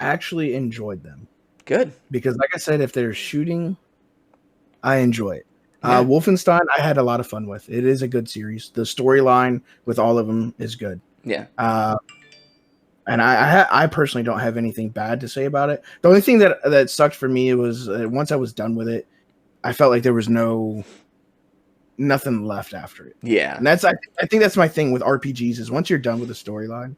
actually enjoyed them. Good. Because like I said, if they're shooting, I enjoy it. Wolfenstein, I had a lot of fun with. It is a good series. The storyline with all of them is good. Yeah. And I personally don't have anything bad to say about it. The only thing that sucked for me was once I was done with it, I felt like there was nothing left after it. Yeah. And I think that's my thing with RPGs is once you're done with the storyline,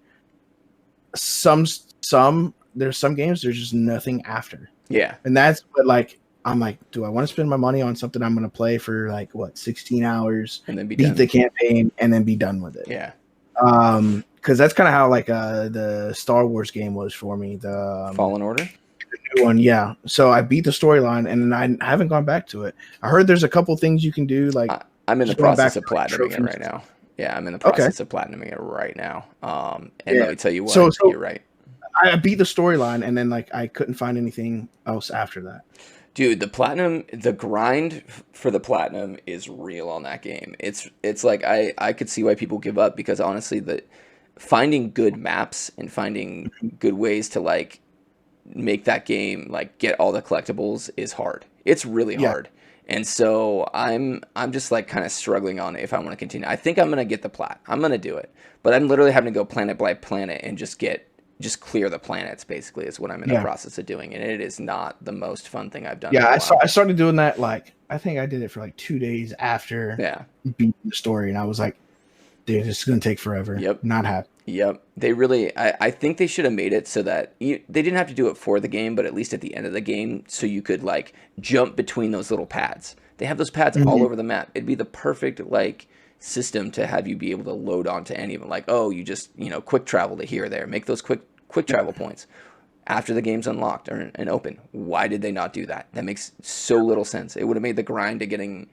there's some games there's just nothing after. Yeah. And that's what like I'm like, do I want to spend my money on something I'm going to play for like 16 hours and then beat the campaign and then be done with it? Yeah. Because that's kind of how like the Star Wars game was for me. The Fallen Order, the new one, yeah. So I beat the storyline and then I haven't gone back to it. I heard there's a couple things you can do. Like I'm in the process of platinuming it right now. Yeah, I'm in the process of platinuming it right now. And let me tell you what, so you're right. I beat the storyline and then like I couldn't find anything else after that. Dude, the grind for the platinum is real on that game. It's like I could see why people give up because honestly, finding good maps and finding good ways to like make that game like get all the collectibles is hard. It's really hard. And so I'm just like kind of struggling on it if I want to continue. I think I'm going to get the plat. I'm going to do it. But I'm literally having to go planet by planet and just clear the planets, basically, is what I'm in the process of doing. And it is not the most fun thing I've done. Yeah, I started doing that, like, I think I did it for like 2 days after beating the story. And I was like, dude, this is going to take forever. Yep. Not happy. Yep. They really, I think they should have made it so that they didn't have to do it for the game, but at least at the end of the game, so you could like jump between those little pads. They have those pads all over the map. It'd be the perfect like system to have you be able to load onto any of them. Like, oh, you just, quick travel to here or there. Make those quick travel points after the game's unlocked and open. Why did they not do that? That makes so little sense. It would have made the grind to getting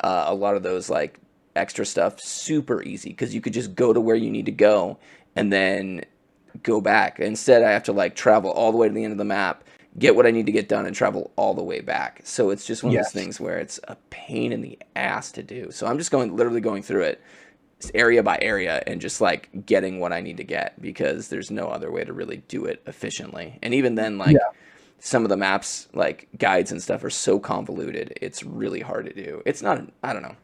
a lot of those like extra stuff super easy because you could just go to where you need to go and then go back. Instead, I have to like travel all the way to the end of the map, get what I need to get done, and travel all the way back. So it's just one of those things where it's a pain in the ass to do. So I'm just literally going through it area by area and just like getting what I need to get, because there's no other way to really do it efficiently. And even then, like some of the maps, like guides and stuff, are so convoluted. It's really hard to do. It's not, I don't know.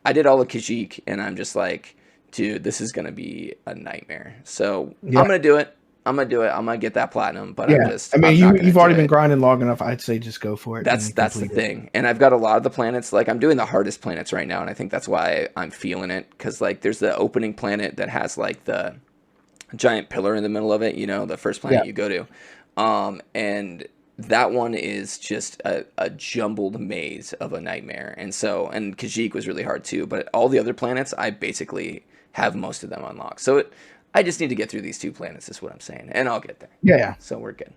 I did all of Kajik and I'm just like, dude, this is going to be a nightmare. So I'm going to do it. I'm going to get that platinum, but you've already been grinding long enough. I'd say just go for it. That's the thing. And I've got a lot of the planets, like I'm doing the hardest planets right now. And I think that's why I'm feeling it. Cause like there's the opening planet that has like the giant pillar in the middle of it, you know, the first planet you go to. And that one is just a jumbled maze of a nightmare. And Kajik was really hard too, but all the other planets, I basically have most of them unlocked. So I just need to get through these 2 planets, is what I'm saying, and I'll get there. Yeah. So we're good.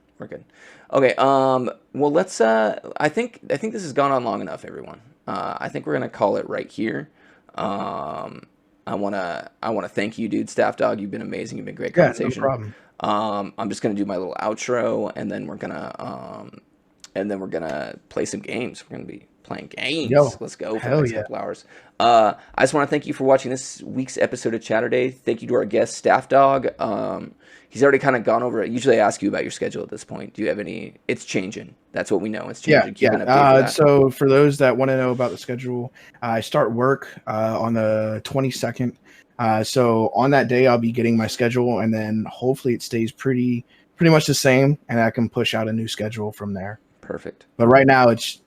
Okay. Well, let's. I think this has gone on long enough, everyone. I think we're gonna call it right here. I wanna thank you, dude, Staffdog. You've been amazing. You've been great conversation. No problem. I'm just gonna do my little outro, and then we're gonna play some games. We're gonna be playing games. Let's go for the next couple hours. I just want to thank you for watching this week's episode of Chatterday. Thank you to our guest, Staffdog. He's already kind of gone over it. Usually I ask you about your schedule at this point. Do you have any? It's changing. That's what we know. It's changing. So for those that want to know about the schedule, I start work on the 22nd. So on that day, I'll be getting my schedule, and then hopefully it stays pretty much the same, and I can push out a new schedule from there. Perfect. But right now, it's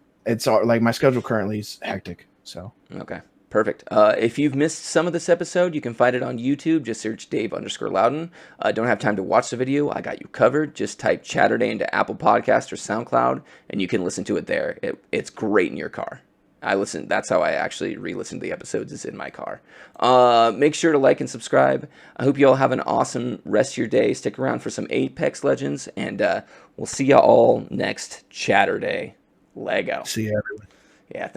like my schedule currently is hectic. So okay. Perfect. If you've missed some of this episode, you can find it on YouTube. Just search Dave_Loudon. Don't have time to watch the video? I got you covered. Just type Chatterday into Apple Podcast or SoundCloud, and you can listen to it there. It's great in your car. That's how I actually re-listen to the episodes, is in my car. Make sure to like and subscribe. I hope you all have an awesome rest of your day. Stick around for some Apex Legends, and we'll see you all next Chatterday. Lego. See you, everyone. Yeah.